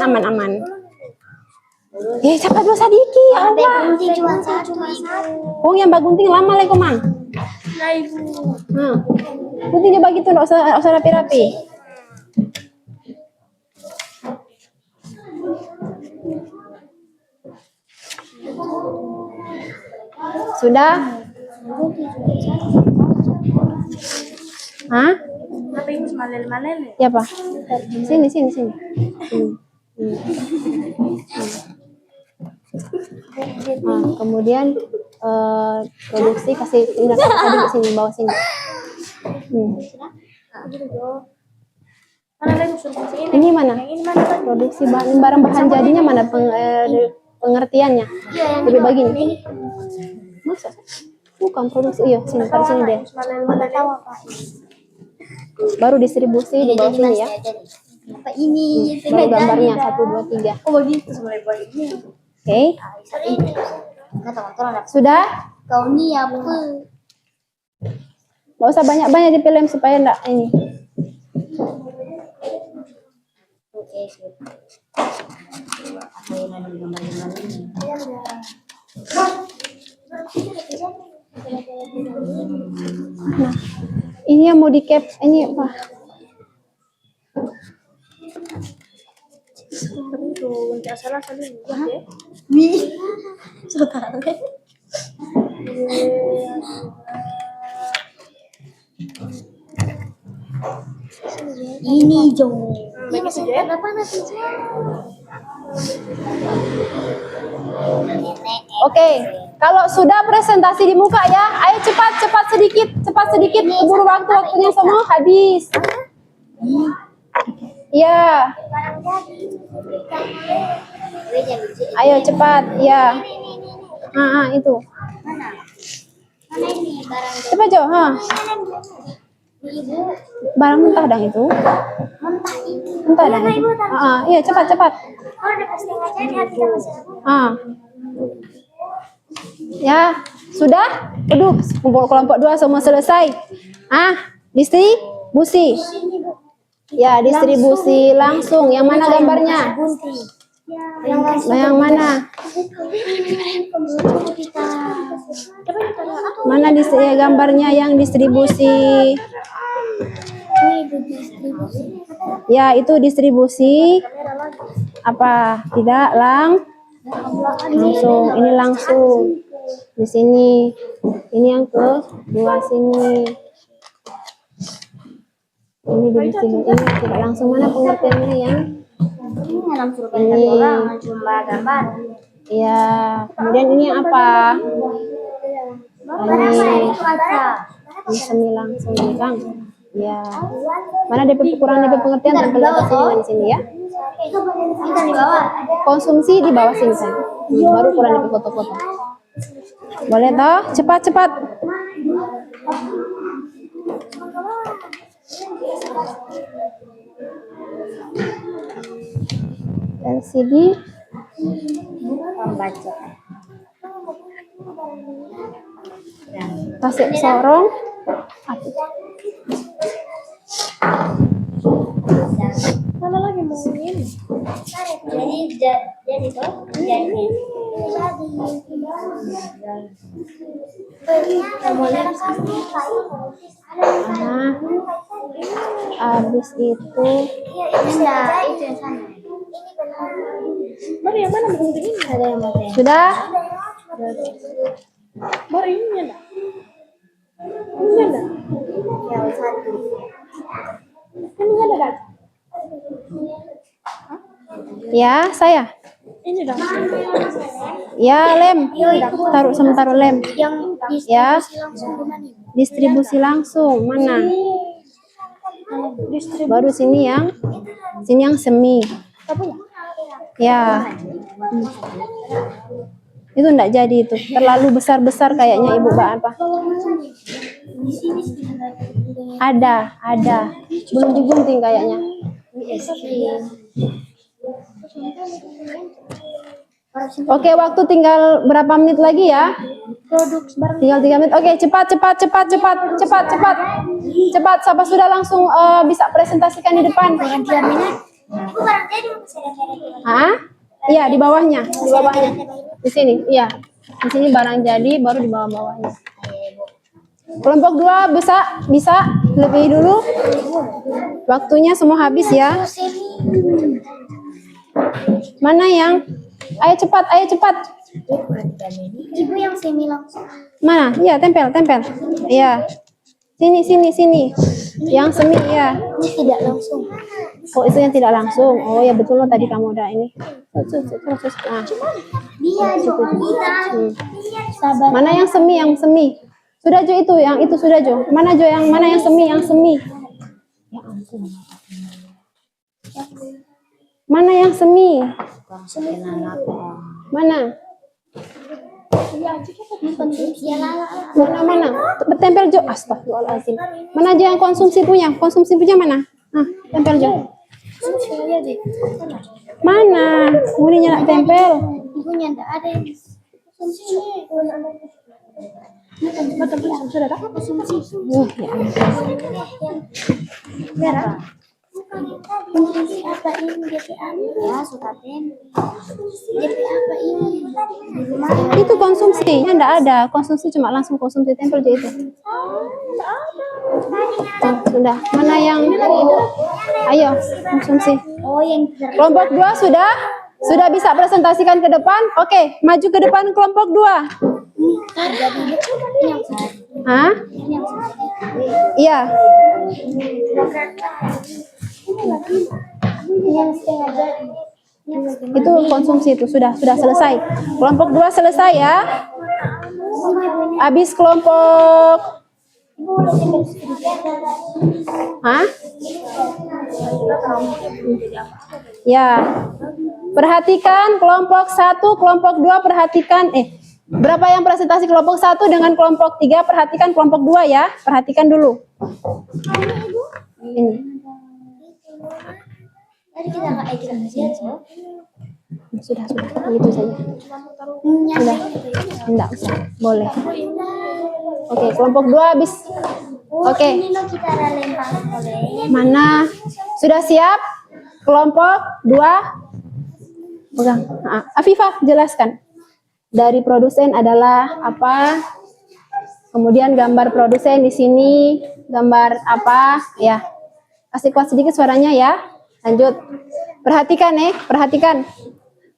Cepat dulu Sadiki, ya Allah. Cuma satu. Oh, yang bagunting lama lagi Mang. Nah, Ibu. Gunting coba gitu, nggak usah rapi-rapi. Sudah? Hah? Apa Ibu malel-malel? Ya, Pak. Sini. Kemudian produksi kasih ini tadi di sini bawah sini. Mana lagi suruh sini? Ini mana? Ini mana lagi? Produksi bahan jadinya mana pengertiannya? Lebih begini. Masa? Bukan produksi. Iya, sini taruh sini deh. Malel-malel tahu apa? Baru distribusi di bawah sini ya. Apa ini? Baru gambarnya 1 2 3. Oh begitu mulai buat ini. Oke. Kata Sudah? kau ni apa? Nggak usah banyak-banyak di film supaya enggak ini. Oke. Apa yang ada di gambar-gambar ini? Nah, ini yang mau di cap ini apa? Tuh, tidak salah ya. Ini jauh. Bagi saja. Oke, kalau sudah presentasi di muka ya, ayo cepat sedikit, keburu waktunya semua habis. Ya, ayo cepat, ya. Itu. Mana ini barang Cepat Jo, Ibu? barang mentah dang itu. Mentah ini. Mentah dang itu. Iya cepat. Oh, udah pasti ngajarin hati kita masih. Ya, sudah? Aduh, kumpul kelompok 2 semua selesai. Distribusi. Ya, distribusi langsung. Yang mana gambarnya? Yang mana? Mana gambarnya yang distribusi? Ya, itu distribusi. Apa? Tidak langsung. Ini langsung. Di sini. Ini yang kedua sini. Ini distribusi. Ini tidak langsung. Mana pengertiannya yang? Ini langsung dari orang cuma gambar. Iya. Kemudian ini apa? Ini semi langsung nih Kang. Ya. Mana DP kurang DP pengertian tempel di sini di sini ya. Kita di bawah. Konsumsi di bawah sini Kang. Baru kurang DP foto-foto. Boleh toh? Cepat. LCD Membaca. kasih sorong. Mana lagi mau ini? Jadi toh? Jadi. Habis itu Itu yang sana. Baru yang mana buku ini? Ada yang mana? sudah? Baru ini ada. Ini ada. Yang satu. Ini ada kan? Ya, saya. Ini dah. Ya, lem. Taruh lem. Yang Ya, langsung ke mana? distribusi langsung. Mana? Baru sini yang semi. Ya. Itu enggak jadi itu. Terlalu besar-besar kayaknya Ibu apa? Ada. Belum digunting kayaknya. Oke, waktu tinggal berapa menit lagi ya? produk barang. Tinggal 3 menit. Oke, cepat. Siapa sudah langsung bisa presentasikan di depan? Barang 3 menit. Ibu barang jadi masih ada cara. Hah? Iya, di bawahnya. Di sini, iya. Di sini barang jadi, baru di bawahnya. Kelompok 2 bisa lebih dulu. Waktunya semua habis ya. Mana yang? Ayo cepat. Ibu yang semi langsung. Mana? Iya, tempel. Iya. Sini. Yang semi ya. Ini tidak langsung. Oh, itu yang tidak langsung. Oh, ya betul loh, tadi kamu udah ini. Nah. Dia juga. Sabar. Mana yang semi? Sudah Jo itu, yang itu sudah Jo. Mana Jo yang mana yang semi? Ya ampun. Mana yang semi? Mana? Mana? Tempel Jo. Astagfirullahaladzim. Mana Jo yang konsumsi punya? Konsumsi punya mana? Nah, tempel Jo. Mana? Ini nyala tempel. Ibunya enggak ada yang sudah ada konsumsi. Ya ampun. Merah. Konsumsi apa ini GPA? Ya, suka tempe. GPA apa ini? Itu konsumsinya enggak ada. Konsumsi cuma langsung konsumsi tempel Jo itu. Oh, sudah. Mana yang ayo konsumsi. Oh, yang Kelompok 2 sudah bisa presentasikan ke depan. Oke, maju ke depan kelompok 2. Hah? Iya. Itu konsumsi itu sudah selesai. Kelompok 2 selesai ya. Habis kelompok. Hah? Ya. Perhatikan kelompok 1, kelompok 2 perhatikan berapa yang presentasi kelompok 1 dengan kelompok 3, perhatikan kelompok 2 ya. Perhatikan dulu. Ini. Tadi kita Sudah, begitu saja. Sudah. Enggak usah, boleh. Oke, kelompok 2 habis. Oke. Ini loh kita lempar oleh. Mana? Sudah siap? Kelompok 2. Pegang. Afifah, jelaskan. Dari produsen adalah apa? Kemudian gambar produsen di sini, gambar apa? Ya. Kasih kuat sedikit suaranya ya. Lanjut. Perhatikan perhatikan.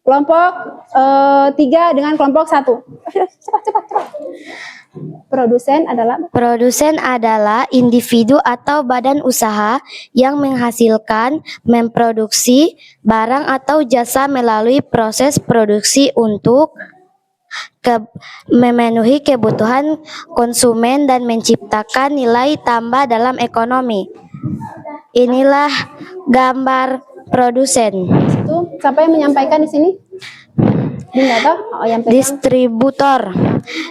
Kelompok 3 dengan kelompok 1. Cepat. Produsen adalah individu atau badan usaha yang menghasilkan, memproduksi barang atau jasa melalui proses produksi untuk memenuhi kebutuhan konsumen dan menciptakan nilai tambah dalam ekonomi. Inilah gambar produsen. Itu siapa yang menyampaikan di sini? Dinda toh? Oh, yang Distributor.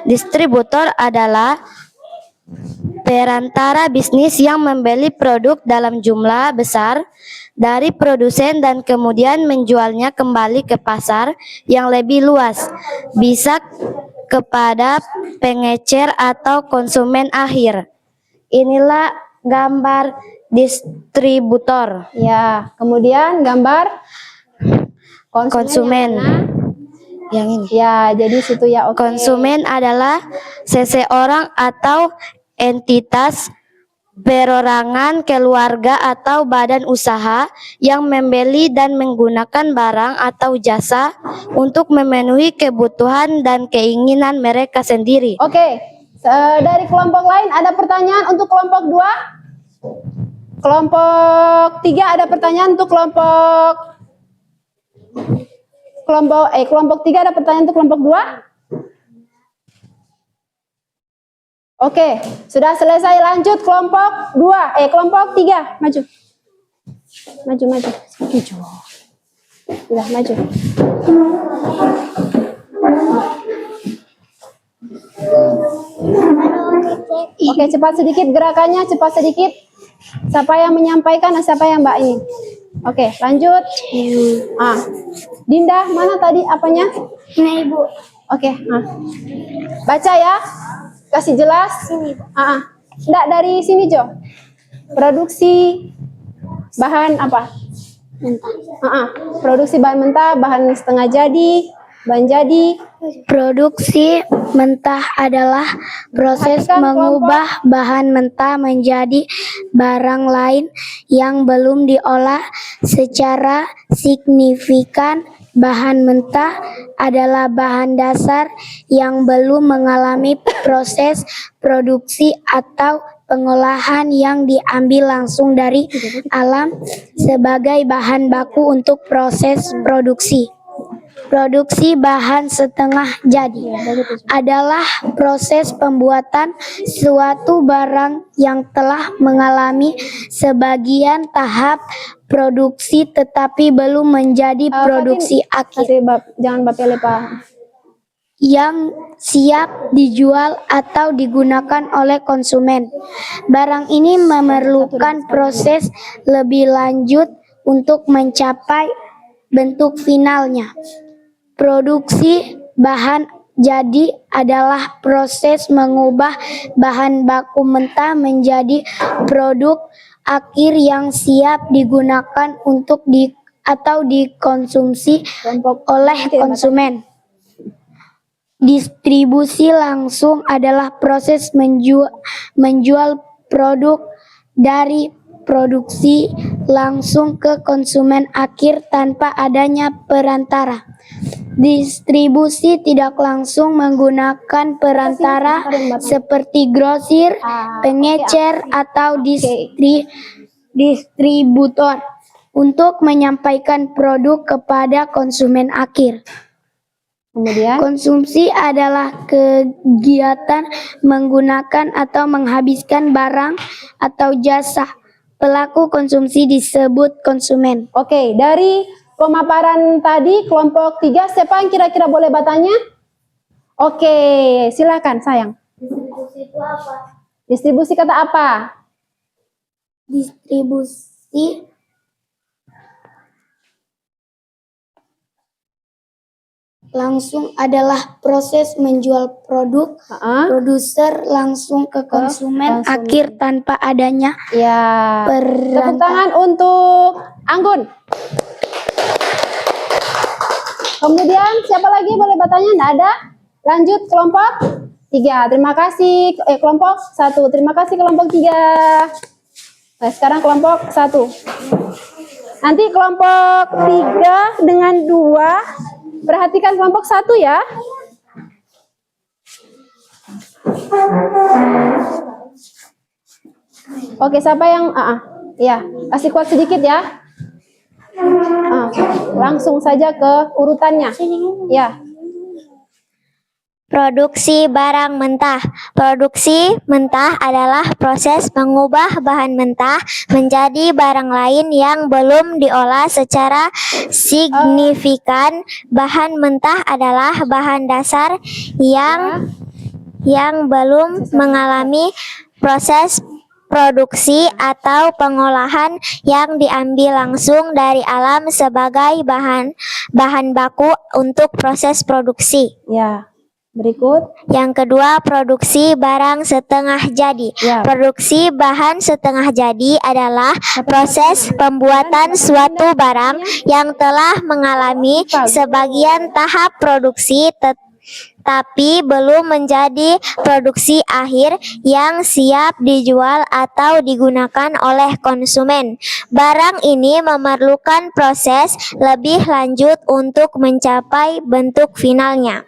Distributor adalah perantara bisnis yang membeli produk dalam jumlah besar dari produsen dan kemudian menjualnya kembali ke pasar yang lebih luas, bisa kepada pengecer atau konsumen akhir. Inilah gambar distributor. Ya, kemudian gambar konsumen. Yang ini. Ya, jadi situ ya. Oke. Konsumen adalah seseorang atau entitas perorangan, keluarga atau badan usaha yang membeli dan menggunakan barang atau jasa untuk memenuhi kebutuhan dan keinginan mereka sendiri. Oke. Dari kelompok lain ada pertanyaan untuk kelompok 2? Kelompok 3 ada pertanyaan untuk kelompok 3 ada pertanyaan untuk kelompok 2? Oke, sudah selesai. Lanjut kelompok 2. Kelompok 3, maju. Sudah maju. Oke, cepat sedikit gerakannya, cepat sedikit. Siapa yang menyampaikan, siapa yang Mbak ini? Oke, lanjut. Dinda, mana tadi apanya? Nah, Ibu. Oke, baca ya. Kasih jelas. Enggak dari sini, Jo. Produksi bahan apa? Mentah. Produksi bahan mentah, bahan setengah jadi, bahan jadi. Produksi mentah adalah proses Perhatikan mengubah bahan mentah menjadi barang lain yang belum diolah secara signifikan. Bahan mentah adalah bahan dasar yang belum mengalami proses produksi atau pengolahan yang diambil langsung dari alam sebagai bahan baku untuk proses produksi. Produksi bahan setengah jadi adalah proses pembuatan suatu barang yang telah mengalami sebagian tahap produksi tetapi belum menjadi produksi akhir Jangan Bapak lupa. yang siap dijual atau digunakan oleh konsumen. Barang ini memerlukan proses lebih lanjut untuk mencapai bentuk finalnya. Produksi bahan jadi adalah proses mengubah bahan baku mentah menjadi produk akhir yang siap digunakan untuk atau dikonsumsi oleh konsumen. Distribusi langsung adalah proses menjual produk dari produksi langsung ke konsumen akhir tanpa adanya perantara. Distribusi tidak langsung menggunakan perantara seperti grosir, pengecer, atau distributor untuk menyampaikan produk kepada konsumen akhir. Kemudian Konsumsi adalah kegiatan menggunakan atau menghabiskan barang atau jasa. Pelaku konsumsi disebut konsumen. Oke, dari pemaparan tadi kelompok 3, siapa yang kira-kira boleh bertanya? Oke, silakan sayang. Distribusi itu apa? Distribusi kata apa? Distribusi langsung adalah proses menjual produk produser langsung ke konsumen akhir tanpa adanya Ya. Tepuk perantara. tangan untuk Anggun. Kemudian siapa lagi boleh bertanya? Tidak ada? Lanjut kelompok 3. Terima kasih. Kelompok 1. Terima kasih kelompok 3. Nah, sekarang kelompok 1. Nanti kelompok 3 dengan 2. Perhatikan kelompok 1 ya. Oke, siapa yang ya, kasih kuat sedikit ya. Langsung saja ke urutannya. Ya. Produksi barang mentah. Produksi mentah adalah proses mengubah bahan mentah menjadi barang lain yang belum diolah secara signifikan. Bahan mentah adalah bahan dasar yang belum mengalami proses produksi atau pengolahan yang diambil langsung dari alam sebagai bahan baku untuk proses produksi. Ya. Berikut. Yang kedua, produksi barang setengah jadi. Ya. Produksi bahan setengah jadi adalah proses pembuatan suatu barang yang telah mengalami sebagian tahap produksi tapi belum menjadi produksi akhir yang siap dijual atau digunakan oleh konsumen. Barang ini memerlukan proses lebih lanjut untuk mencapai bentuk finalnya.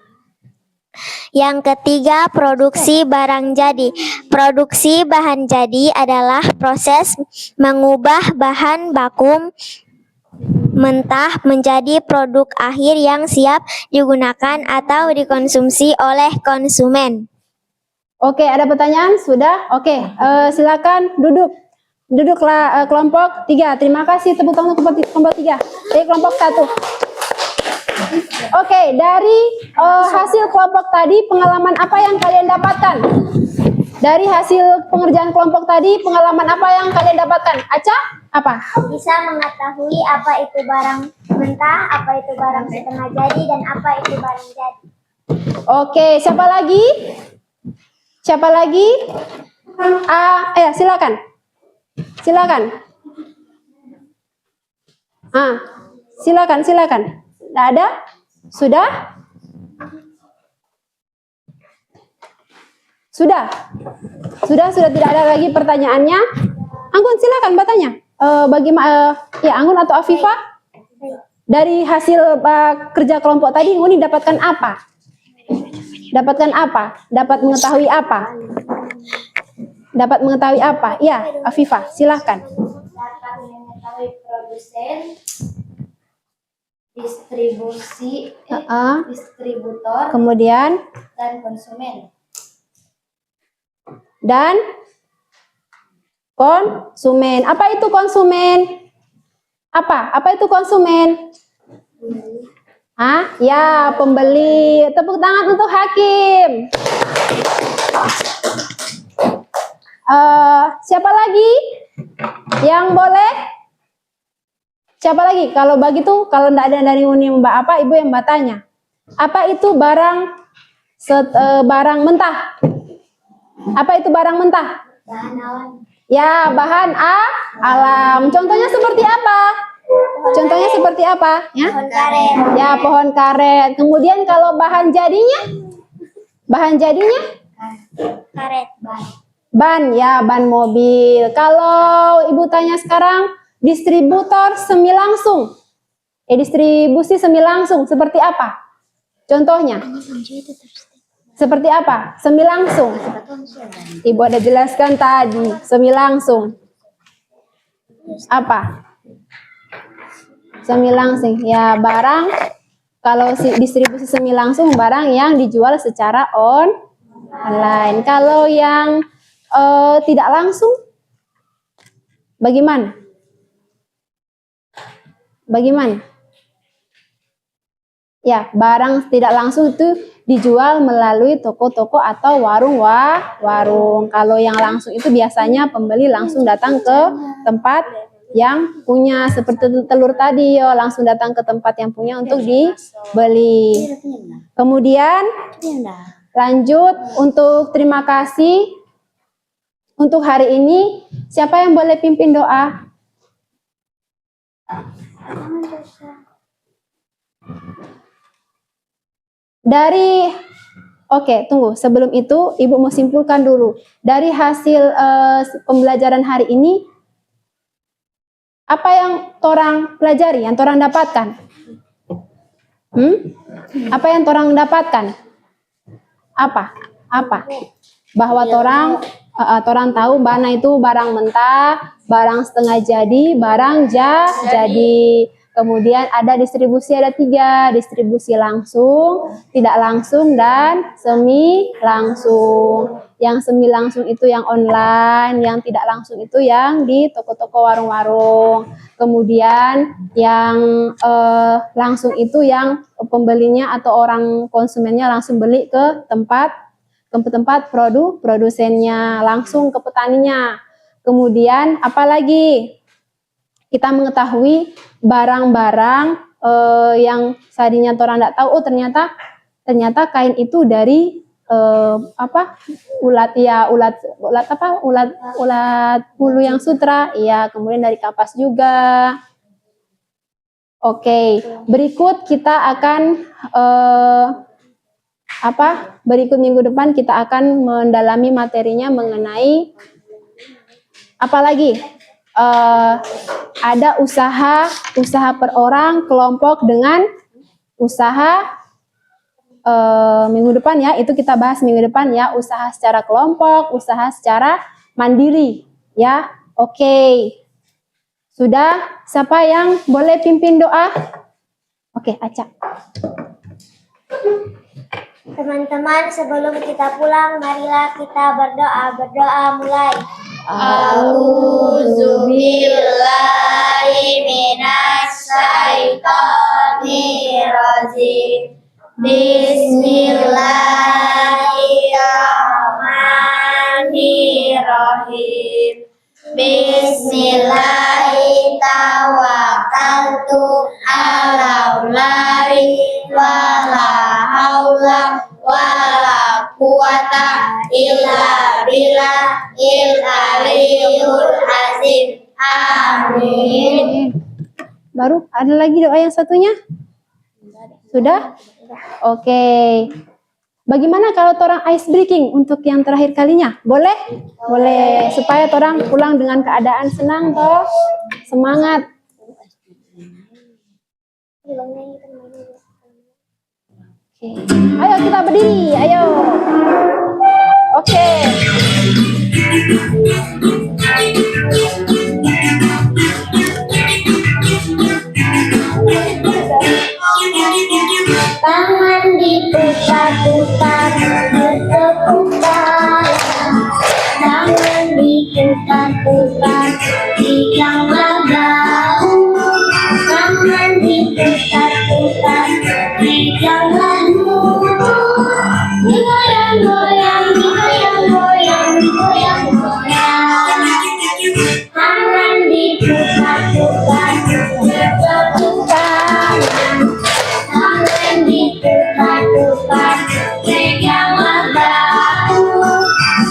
Yang ketiga, produksi barang jadi. Produksi bahan jadi adalah proses mengubah bahan baku mentah menjadi produk akhir yang siap digunakan atau dikonsumsi oleh konsumen. Oke, ada pertanyaan? Sudah? Oke, silakan duduk. Duduklah kelompok 3. Terima kasih, tepuk tangan untuk kelompok 3. Dari kelompok 1. Oke, dari hasil kelompok tadi, pengalaman apa yang kalian dapatkan? Dari hasil pengerjaan kelompok tadi, pengalaman apa yang kalian dapatkan? Aca, apa? Bisa mengetahui apa itu barang mentah, apa itu barang setengah jadi, dan apa itu barang jadi. Oke, siapa lagi? Siapa lagi? Silakan. Silakan. Silakan. Tidak ada? Sudah? Sudah tidak ada lagi pertanyaannya. Anggun, silakan bertanya. Bagaimana Anggun atau Afifah? Dari hasil kerja kelompok tadi, Anggun dapatkan apa? Dapat mengetahui apa? Ya, Afifah, silakan. Dapat mengetahui produsen, distributor, Kemudian dan konsumen. dan konsumen. Apa itu konsumen? Apa itu konsumen? Ya, pembeli. Tepuk tangan untuk Hakim. Siapa lagi yang boleh? Siapa lagi? Kalau begitu, kalau tidak ada dari Mbak apa, Ibu yang bertanya. Apa itu barang mentah? Apa itu barang mentah? Bahan alam. Ya, bahan alam. Contohnya seperti apa? Ya? Pohon karet. Ya, pohon karet. Kemudian kalau bahan jadinya? Karet. Ban, ya, ban mobil. Kalau Ibu tanya sekarang, distributor semi langsung. Distribusi semi langsung seperti apa? Contohnya? Seperti apa? Semi langsung. Ibu ada jelaskan tadi, semi langsung. Apa? Semi langsung. Ya, barang kalau distribusi semi langsung barang yang dijual secara online. Kalau yang tidak langsung bagaimana? Ya, barang tidak langsung itu dijual melalui toko-toko atau warung. Kalau yang langsung itu biasanya pembeli langsung datang ke tempat yang punya, seperti telur tadi, langsung datang ke tempat yang punya untuk dibeli. Kemudian lanjut untuk terima kasih untuk hari ini. Siapa yang boleh pimpin doa? Tunggu. Sebelum itu, Ibu mau simpulkan dulu. Dari hasil pembelajaran hari ini, apa yang torang pelajari, yang torang dapatkan? Apa yang torang dapatkan? Apa? Bahwa torang tahu mana itu barang mentah, barang setengah jadi, barang jadi. Kemudian ada distribusi, ada 3, distribusi langsung, tidak langsung, dan semi langsung. Yang semi langsung itu yang online, yang tidak langsung itu yang di toko-toko warung-warung. Kemudian yang langsung itu yang pembelinya atau orang konsumennya langsung beli ke tempat produsennya, langsung ke petaninya. Kemudian apalagi? Kita mengetahui barang-barang yang tadinya orang tidak tahu, ternyata kain itu dari ulat bulu yang sutra, ya, kemudian dari kapas juga. Oke, berikut kita akan berikut minggu depan kita akan mendalami materinya mengenai apa lagi? Ada usaha per orang, kelompok, dengan usaha minggu depan, ya. Itu kita bahas minggu depan, ya. Usaha secara kelompok, usaha secara mandiri, ya. Oke. Sudah? Siapa yang boleh pimpin doa? Oke, Aca. Teman-teman, sebelum kita pulang, marilah kita berdoa. Berdoa mulai. A'udzubillahi minasyaitonirrajim. Bismillahirrahmanirrahim. Bismillahirrahmanirrahim. tawakkaltu alallahi wala haula wala quwata illa billahil aliyyil azim. Amin. Baru ada lagi doa yang satunya? Sudah? Oke. Bagaimana kalau torang ice breaking untuk yang terakhir kalinya? Boleh? Boleh. Supaya torang pulang dengan keadaan senang toh. Semangat. Oke. Ayo kita berdiri. Ayo. Oke. Tangan diputar-putar, bertepuk tangan. Tangan diputar-putar, peganglah bahu. Tangan diputar-putar, peganglah lutut. Digoyang-goyang, digoyang-goyang, digoyang-goyang. Tangan diputar-putar, bertepuk tangan. Tangan diputar-putar, peganglah bahu.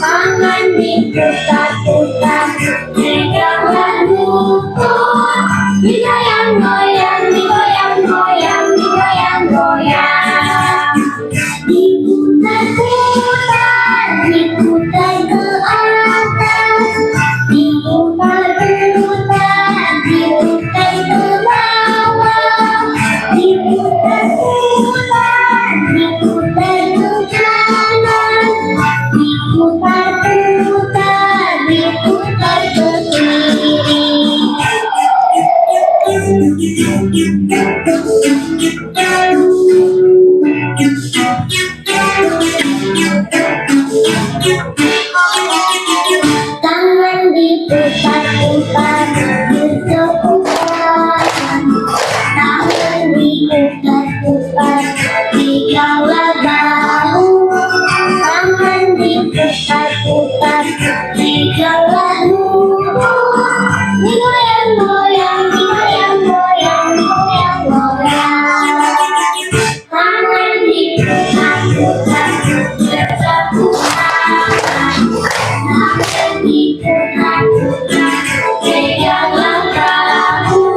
Tangan diputar-putar, peganglah lutut. Digoyang-goyang, digoyang-goyang, digoyang-goyang. Diputar-putar, diputar ke atas. Diputar-putar, diputar ke bawah. Diputar-putar, diputar ke kanan. Diputar-putar, diputar ke kiri. Tangan diputar-putar, bertepuk tangan. Tangan diputar-putar, peganglah bahu. Tangan diputar-putar, peganglah lutut. Digoyang-goyang, digoyang-goyang, digoyang-goyang. Tangan diputar-putar, bertepuk tangan. Tangan diputar-putar, peganglah bahu.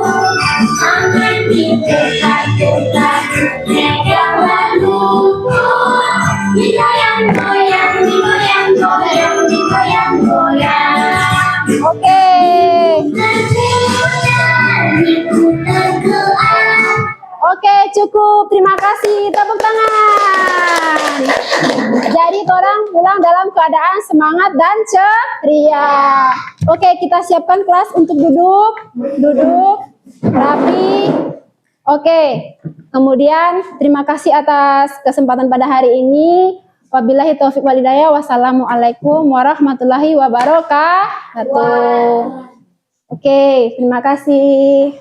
Tangan diputar-putar, peganglah lutut. Digoyang-goyang, digoyang-goyang, digoyang-goyang. Oke. Diputar ke atas. Oke, cukup. Terima kasih. Tepuk tangan. Jadi orang pulang dalam keadaan semangat dan ceria. Oke, kita siapkan kelas untuk duduk. Duduk rapi. Oke. Kemudian terima kasih atas kesempatan pada hari ini. Wabillahi taufiq wal hidayah. Wassalamualaikum warahmatullahi wabarakatuh. Oke, terima kasih.